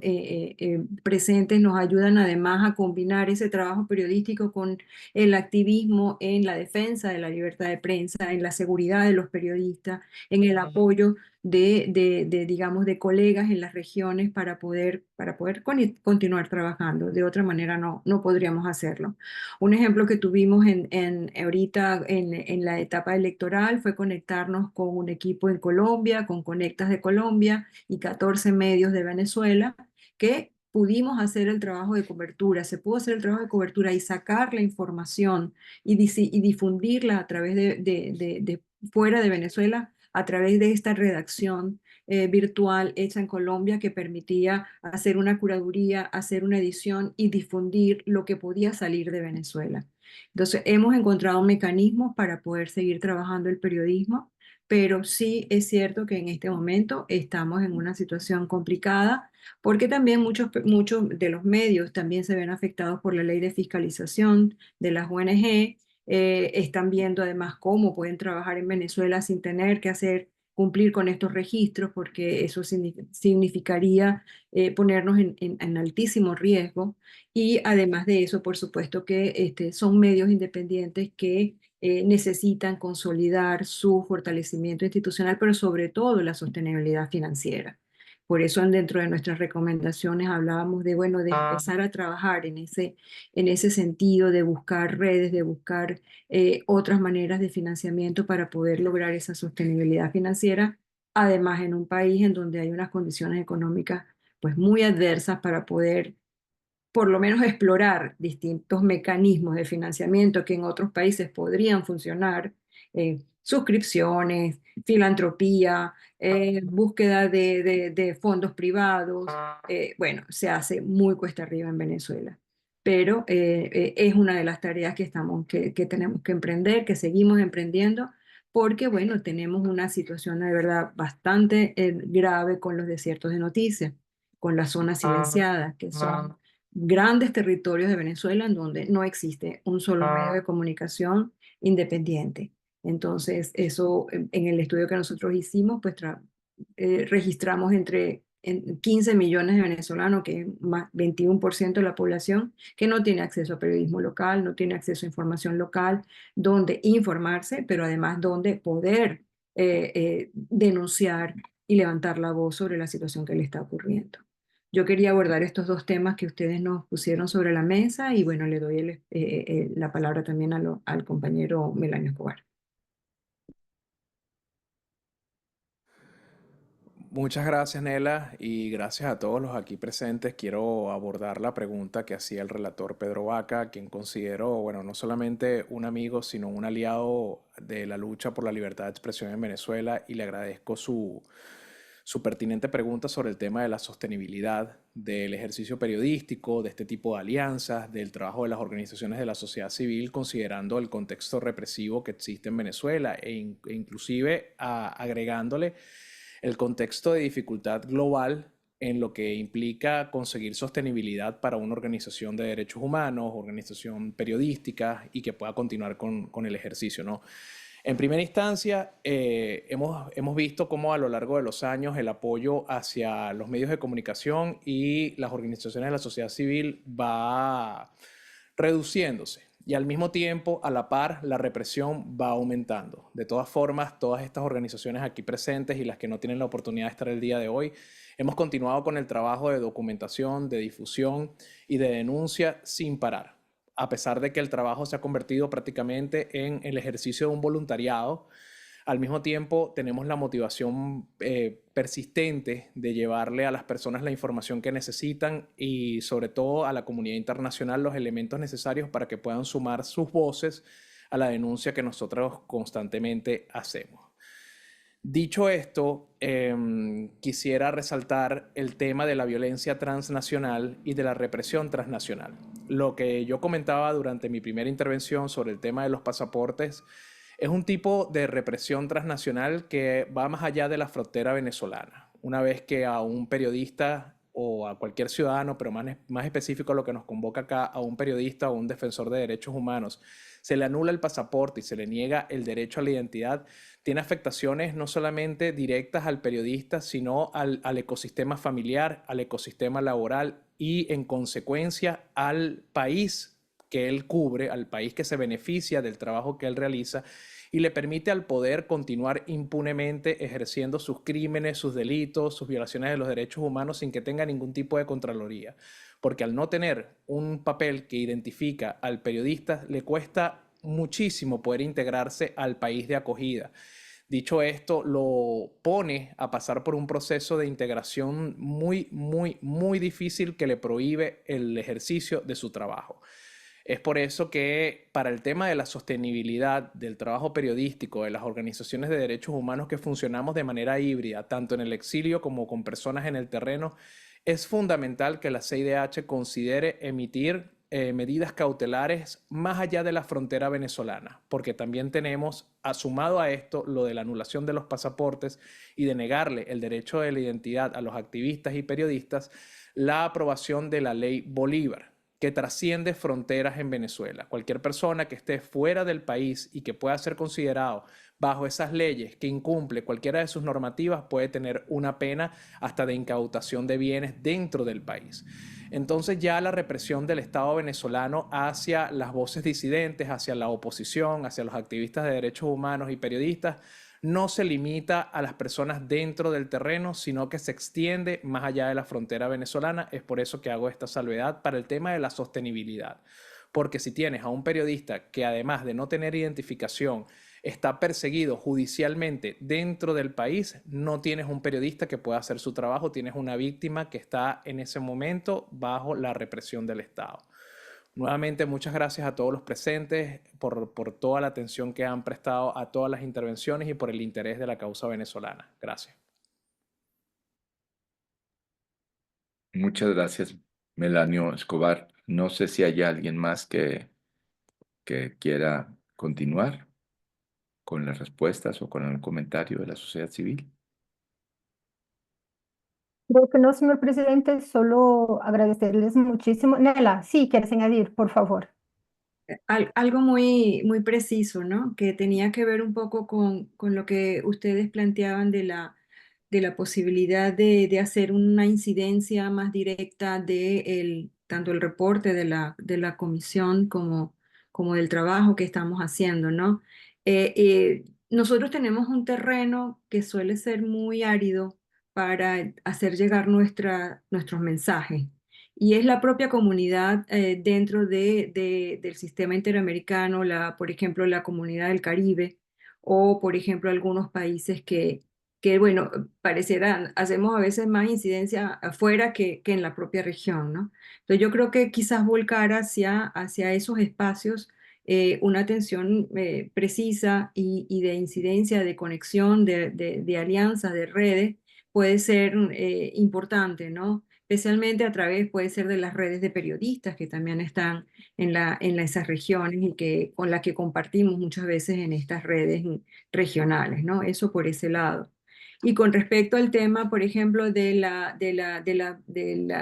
presentes nos ayudan además a combinar ese trabajo periodístico con el activismo en la defensa de la libertad de prensa, en la seguridad de los periodistas, en el apoyo digamos, de colegas en las regiones para poder continuar trabajando. De otra manera no podríamos hacerlo. Un ejemplo que tuvimos ahorita en la etapa electoral fue conectarnos con un equipo en Colombia, con Conectas de Colombia y 14 medios de Venezuela, que pudimos hacer el trabajo de cobertura, se pudo hacer el trabajo de cobertura y sacar la información y difundirla a través de fuera de Venezuela, a través de esta redacción virtual hecha en Colombia que permitía hacer una curaduría, hacer una edición y difundir lo que podía salir de Venezuela. Entonces, hemos encontrado mecanismos para poder seguir trabajando el periodismo, pero sí es cierto que en este momento estamos en una situación complicada porque también muchos de los medios también se ven afectados por la ley de fiscalización de las ONG. Están viendo además cómo pueden trabajar en Venezuela sin tener que cumplir con estos registros, porque eso significaría ponernos en altísimo riesgo. Y además de eso, por supuesto que son medios independientes que necesitan consolidar su fortalecimiento institucional, pero sobre todo la sostenibilidad financiera. Por eso dentro de nuestras recomendaciones hablábamos de, bueno, de empezar a trabajar en ese sentido, de buscar redes, de buscar otras maneras de financiamiento para poder lograr esa sostenibilidad financiera, además en un país en donde hay unas condiciones económicas pues muy adversas para poder por lo menos explorar distintos mecanismos de financiamiento que en otros países podrían funcionar, suscripciones, filantropía, búsqueda de fondos privados. Bueno, se hace muy cuesta arriba en Venezuela, pero es una de las tareas que tenemos que emprender, que seguimos emprendiendo, porque bueno, tenemos una situación de verdad bastante grave con los desiertos de noticias, con las zonas silenciadas, que son grandes territorios de Venezuela en donde no existe un solo medio de comunicación independiente. Entonces, eso en el estudio que nosotros hicimos, pues registramos entre 15 millones de venezolanos, que es más 21% de la población, que no tiene acceso a periodismo local, no tiene acceso a información local, donde informarse, pero además donde poder denunciar y levantar la voz sobre la situación que le está ocurriendo. Yo quería abordar estos dos temas que ustedes nos pusieron sobre la mesa y bueno, le doy la palabra también al compañero Melanio Escobar. Muchas gracias, Nela, y gracias a todos los aquí presentes. Quiero abordar la pregunta que hacía el relator Pedro Vaca, quien considero, bueno, no solamente un amigo, sino un aliado de la lucha por la libertad de expresión en Venezuela, y le agradezco su pertinente pregunta sobre el tema de la sostenibilidad del ejercicio periodístico, de este tipo de alianzas, del trabajo de las organizaciones de la sociedad civil, considerando el contexto represivo que existe en Venezuela e inclusive agregándole el contexto de dificultad global en lo que implica conseguir sostenibilidad para una organización de derechos humanos, organización periodística y que pueda continuar con el ejercicio, ¿no? En primera instancia, hemos visto cómo a lo largo de los años el apoyo hacia los medios de comunicación y las organizaciones de la sociedad civil va reduciéndose. Y al mismo tiempo, a la par, la represión va aumentando. De todas formas, todas estas organizaciones aquí presentes y las que no tienen la oportunidad de estar el día de hoy, hemos continuado con el trabajo de documentación, de difusión y de denuncia sin parar, a pesar de que el trabajo se ha convertido prácticamente en el ejercicio de un voluntariado. Al mismo tiempo, tenemos la motivación persistente de llevarle a las personas la información que necesitan y sobre todo a la comunidad internacional los elementos necesarios para que puedan sumar sus voces a la denuncia que nosotros constantemente hacemos. Dicho esto, quisiera resaltar el tema de la violencia transnacional y de la represión transnacional. Lo que yo comentaba durante mi primera intervención sobre el tema de los pasaportes es un tipo de represión transnacional que va más allá de la frontera venezolana. Una vez que a un periodista o a cualquier ciudadano, pero más específico lo que nos convoca acá, a un periodista o un defensor de derechos humanos, se le anula el pasaporte y se le niega el derecho a la identidad, tiene afectaciones no solamente directas al periodista, sino al ecosistema familiar, al ecosistema laboral y en consecuencia al país que él cubre, al país que se beneficia del trabajo que él realiza y le permite al poder continuar impunemente ejerciendo sus crímenes, sus delitos, sus violaciones de los derechos humanos sin que tenga ningún tipo de contraloría. Porque al no tener un papel que identifica al periodista, le cuesta muchísimo poder integrarse al país de acogida. Dicho esto, lo pone a pasar por un proceso de integración muy difícil que le prohíbe el ejercicio de su trabajo. Es por eso que para el tema de la sostenibilidad del trabajo periodístico de las organizaciones de derechos humanos que funcionamos de manera híbrida, tanto en el exilio como con personas en el terreno, es fundamental que la CIDH considere emitir medidas cautelares más allá de la frontera venezolana, porque también tenemos, sumado a esto, lo de la anulación de los pasaportes y de negarle el derecho de la identidad a los activistas y periodistas, la aprobación de la ley Bolívar, que trasciende fronteras en Venezuela. Cualquier persona que esté fuera del país y que pueda ser considerado bajo esas leyes que incumple cualquiera de sus normativas puede tener una pena hasta de incautación de bienes dentro del país. Entonces ya la represión del Estado venezolano hacia las voces disidentes, hacia la oposición, hacia los activistas de derechos humanos y periodistas, no se limita a las personas dentro del terreno, sino que se extiende más allá de la frontera venezolana. Es por eso que hago esta salvedad para el tema de la sostenibilidad. Porque si tienes a un periodista que además de no tener identificación, está perseguido judicialmente dentro del país, no tienes un periodista que pueda hacer su trabajo, tienes una víctima que está en ese momento bajo la represión del Estado. Nuevamente, muchas gracias a todos los presentes por toda la atención que han prestado a todas las intervenciones y por el interés de la causa venezolana. Gracias. Muchas gracias, Melanio Escobar. No sé si hay alguien más que quiera continuar con las respuestas o con el comentario de la sociedad civil. Creo que no, señor presidente, solo agradecerles muchísimo. Nela, sí, quieres añadir, por favor. Algo muy preciso, ¿no? Que tenía que ver un poco con lo que ustedes planteaban de la posibilidad de hacer una incidencia más directa de tanto el reporte de la comisión como del trabajo que estamos haciendo, ¿no? Nosotros tenemos un terreno que suele ser muy árido para hacer llegar nuestros mensajes. Y es la propia comunidad dentro del sistema interamericano, por ejemplo, la comunidad del Caribe, o por ejemplo, algunos países bueno, parecieran, hacemos a veces más incidencia afuera que en la propia región, ¿no? Entonces yo creo que quizás volcar hacia esos espacios una atención precisa y de incidencia, de conexión, de alianzas, de redes, puede ser importante, ¿no? Especialmente a través, puede ser de las redes de periodistas que también están en esas regiones y con las que compartimos muchas veces en estas redes regionales, ¿no? Eso por ese lado. Y con respecto al tema, por ejemplo, de la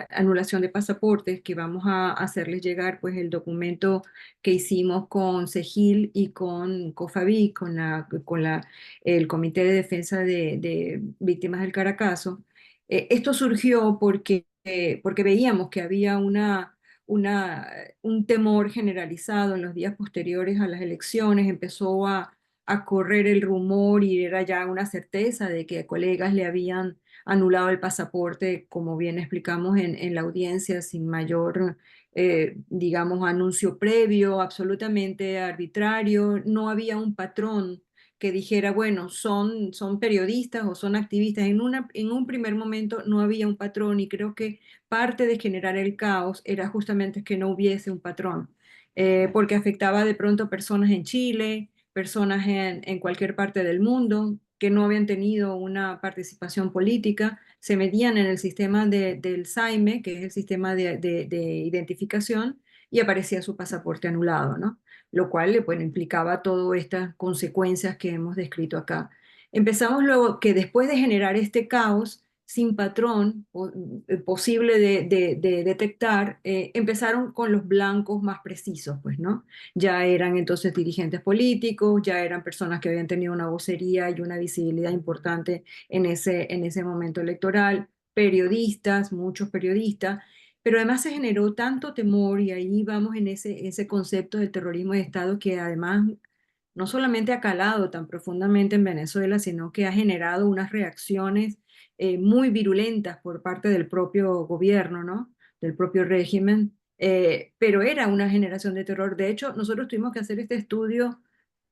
anulación de pasaportes, que vamos a hacerles llegar pues el documento que hicimos con CEGIL y con COFAVI, con el Comité de Defensa de Víctimas del Caracazo. Esto surgió porque veíamos que había un temor generalizado en los días posteriores a las elecciones. Empezó a correr el rumor y era ya una certeza de que colegas le habían anulado el pasaporte, como bien explicamos en la audiencia, sin mayor, digamos, anuncio previo, absolutamente arbitrario. No había un patrón que dijera, bueno, son periodistas o son activistas. En un primer momento no había un patrón y creo que parte de generar el caos era justamente que no hubiese un patrón, porque afectaba de pronto a personas en Chile, personas en cualquier parte del mundo que no habían tenido una participación política, se medían en el sistema del SAIME, que es el sistema de identificación, y aparecía su pasaporte anulado, ¿no? Lo cual, bueno, implicaba todas estas consecuencias que hemos descrito acá. Empezamos luego que después de generar este caos sin patrón posible de detectar, empezaron con los blancos más precisos, pues, ¿no? Ya eran entonces dirigentes políticos, ya eran personas que habían tenido una vocería y una visibilidad importante en ese momento electoral, periodistas, muchos periodistas, pero además se generó tanto temor y ahí vamos en ese concepto del terrorismo de Estado que además no solamente ha calado tan profundamente en Venezuela, sino que ha generado unas reacciones muy virulentas por parte del propio gobierno, ¿no? Del propio régimen, pero era una generación de terror. De hecho, nosotros tuvimos que hacer este estudio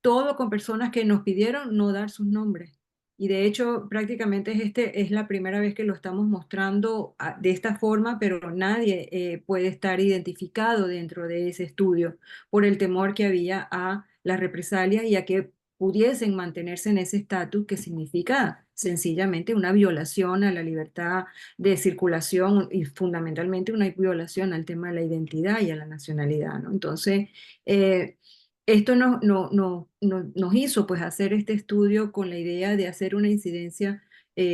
todo con personas que nos pidieron no dar sus nombres. Y de hecho, prácticamente es la primera vez que lo estamos mostrando de esta forma, pero nadie puede estar identificado dentro de ese estudio por el temor que había a las represalias y a que pudiesen mantenerse en ese estatus que significa sencillamente una violación a la libertad de circulación y fundamentalmente una violación al tema de la identidad y a la nacionalidad, ¿no? Entonces, esto nos hizo pues hacer este estudio con la idea de hacer una incidencia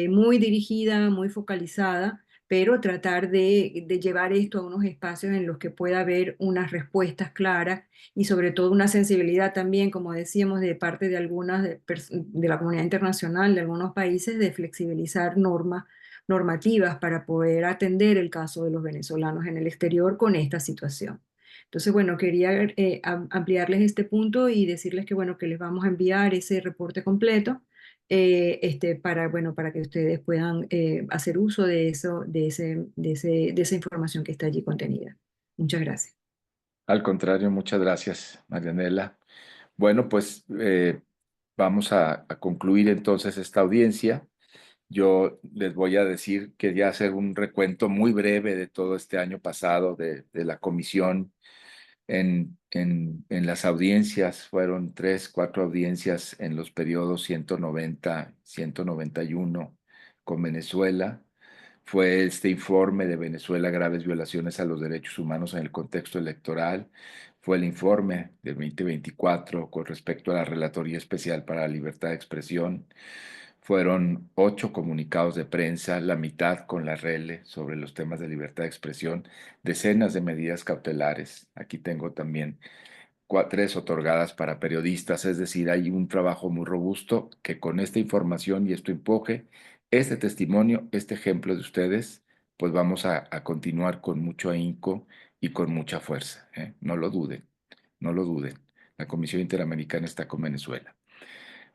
muy dirigida, muy focalizada, pero tratar de llevar esto a unos espacios en los que pueda haber unas respuestas claras y sobre todo una sensibilidad también, como decíamos, de parte de algunas de la comunidad internacional, de algunos países, de flexibilizar normativas para poder atender el caso de los venezolanos en el exterior con esta situación. Entonces, bueno, quería ampliarles este punto y decirles que, bueno, que les vamos a enviar ese reporte completo para que ustedes puedan hacer uso de esa información que está allí contenida. Muchas gracias. Al contrario, muchas gracias, Marianela. Bueno, pues vamos a concluir entonces esta audiencia. Yo les voy a decir, quería hacer un recuento muy breve de todo este año pasado de la comisión en las audiencias. Fueron 4 audiencias en los periodos 190, 191 con Venezuela. Fue este informe de Venezuela, graves violaciones a los derechos humanos en el contexto electoral. Fue el informe del 2024 con respecto a la Relatoría Especial para la Libertad de Expresión. Fueron 8 comunicados de prensa, la mitad con la RELE sobre los temas de libertad de expresión, decenas de medidas cautelares. Aquí tengo también 3 otorgadas para periodistas, es decir, hay un trabajo muy robusto que con esta información y este empuje, este testimonio, este ejemplo de ustedes, pues vamos a continuar con mucho ahínco y con mucha fuerza. No lo duden, no lo duden. La Comisión Interamericana está con Venezuela.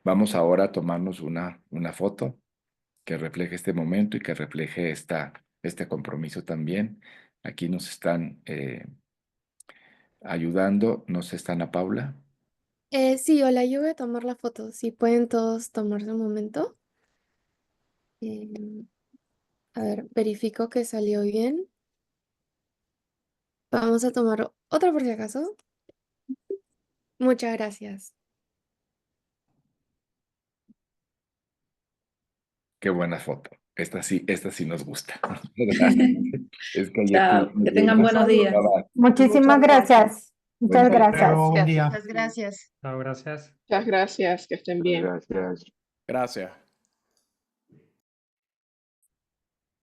Vamos ahora a tomarnos una foto que refleje este momento y que refleje este compromiso también. Aquí nos están ayudando. ¿No sé, está Ana Paula? Sí, hola, yo voy a tomar la foto. Si pueden todos tomarse un momento. Em, a ver, verifico que salió bien. Vamos a tomar otra por si acaso. Muchas gracias. Qué buena foto. Esta sí nos gusta. Gracias. Es que ayer Chao, que tengan buenos días. Muchísimas gracias. Muchas Buen día. gracias. Buen día. Muchas gracias. Chao, gracias. Muchas gracias, que estén bien. Gracias. Gracias.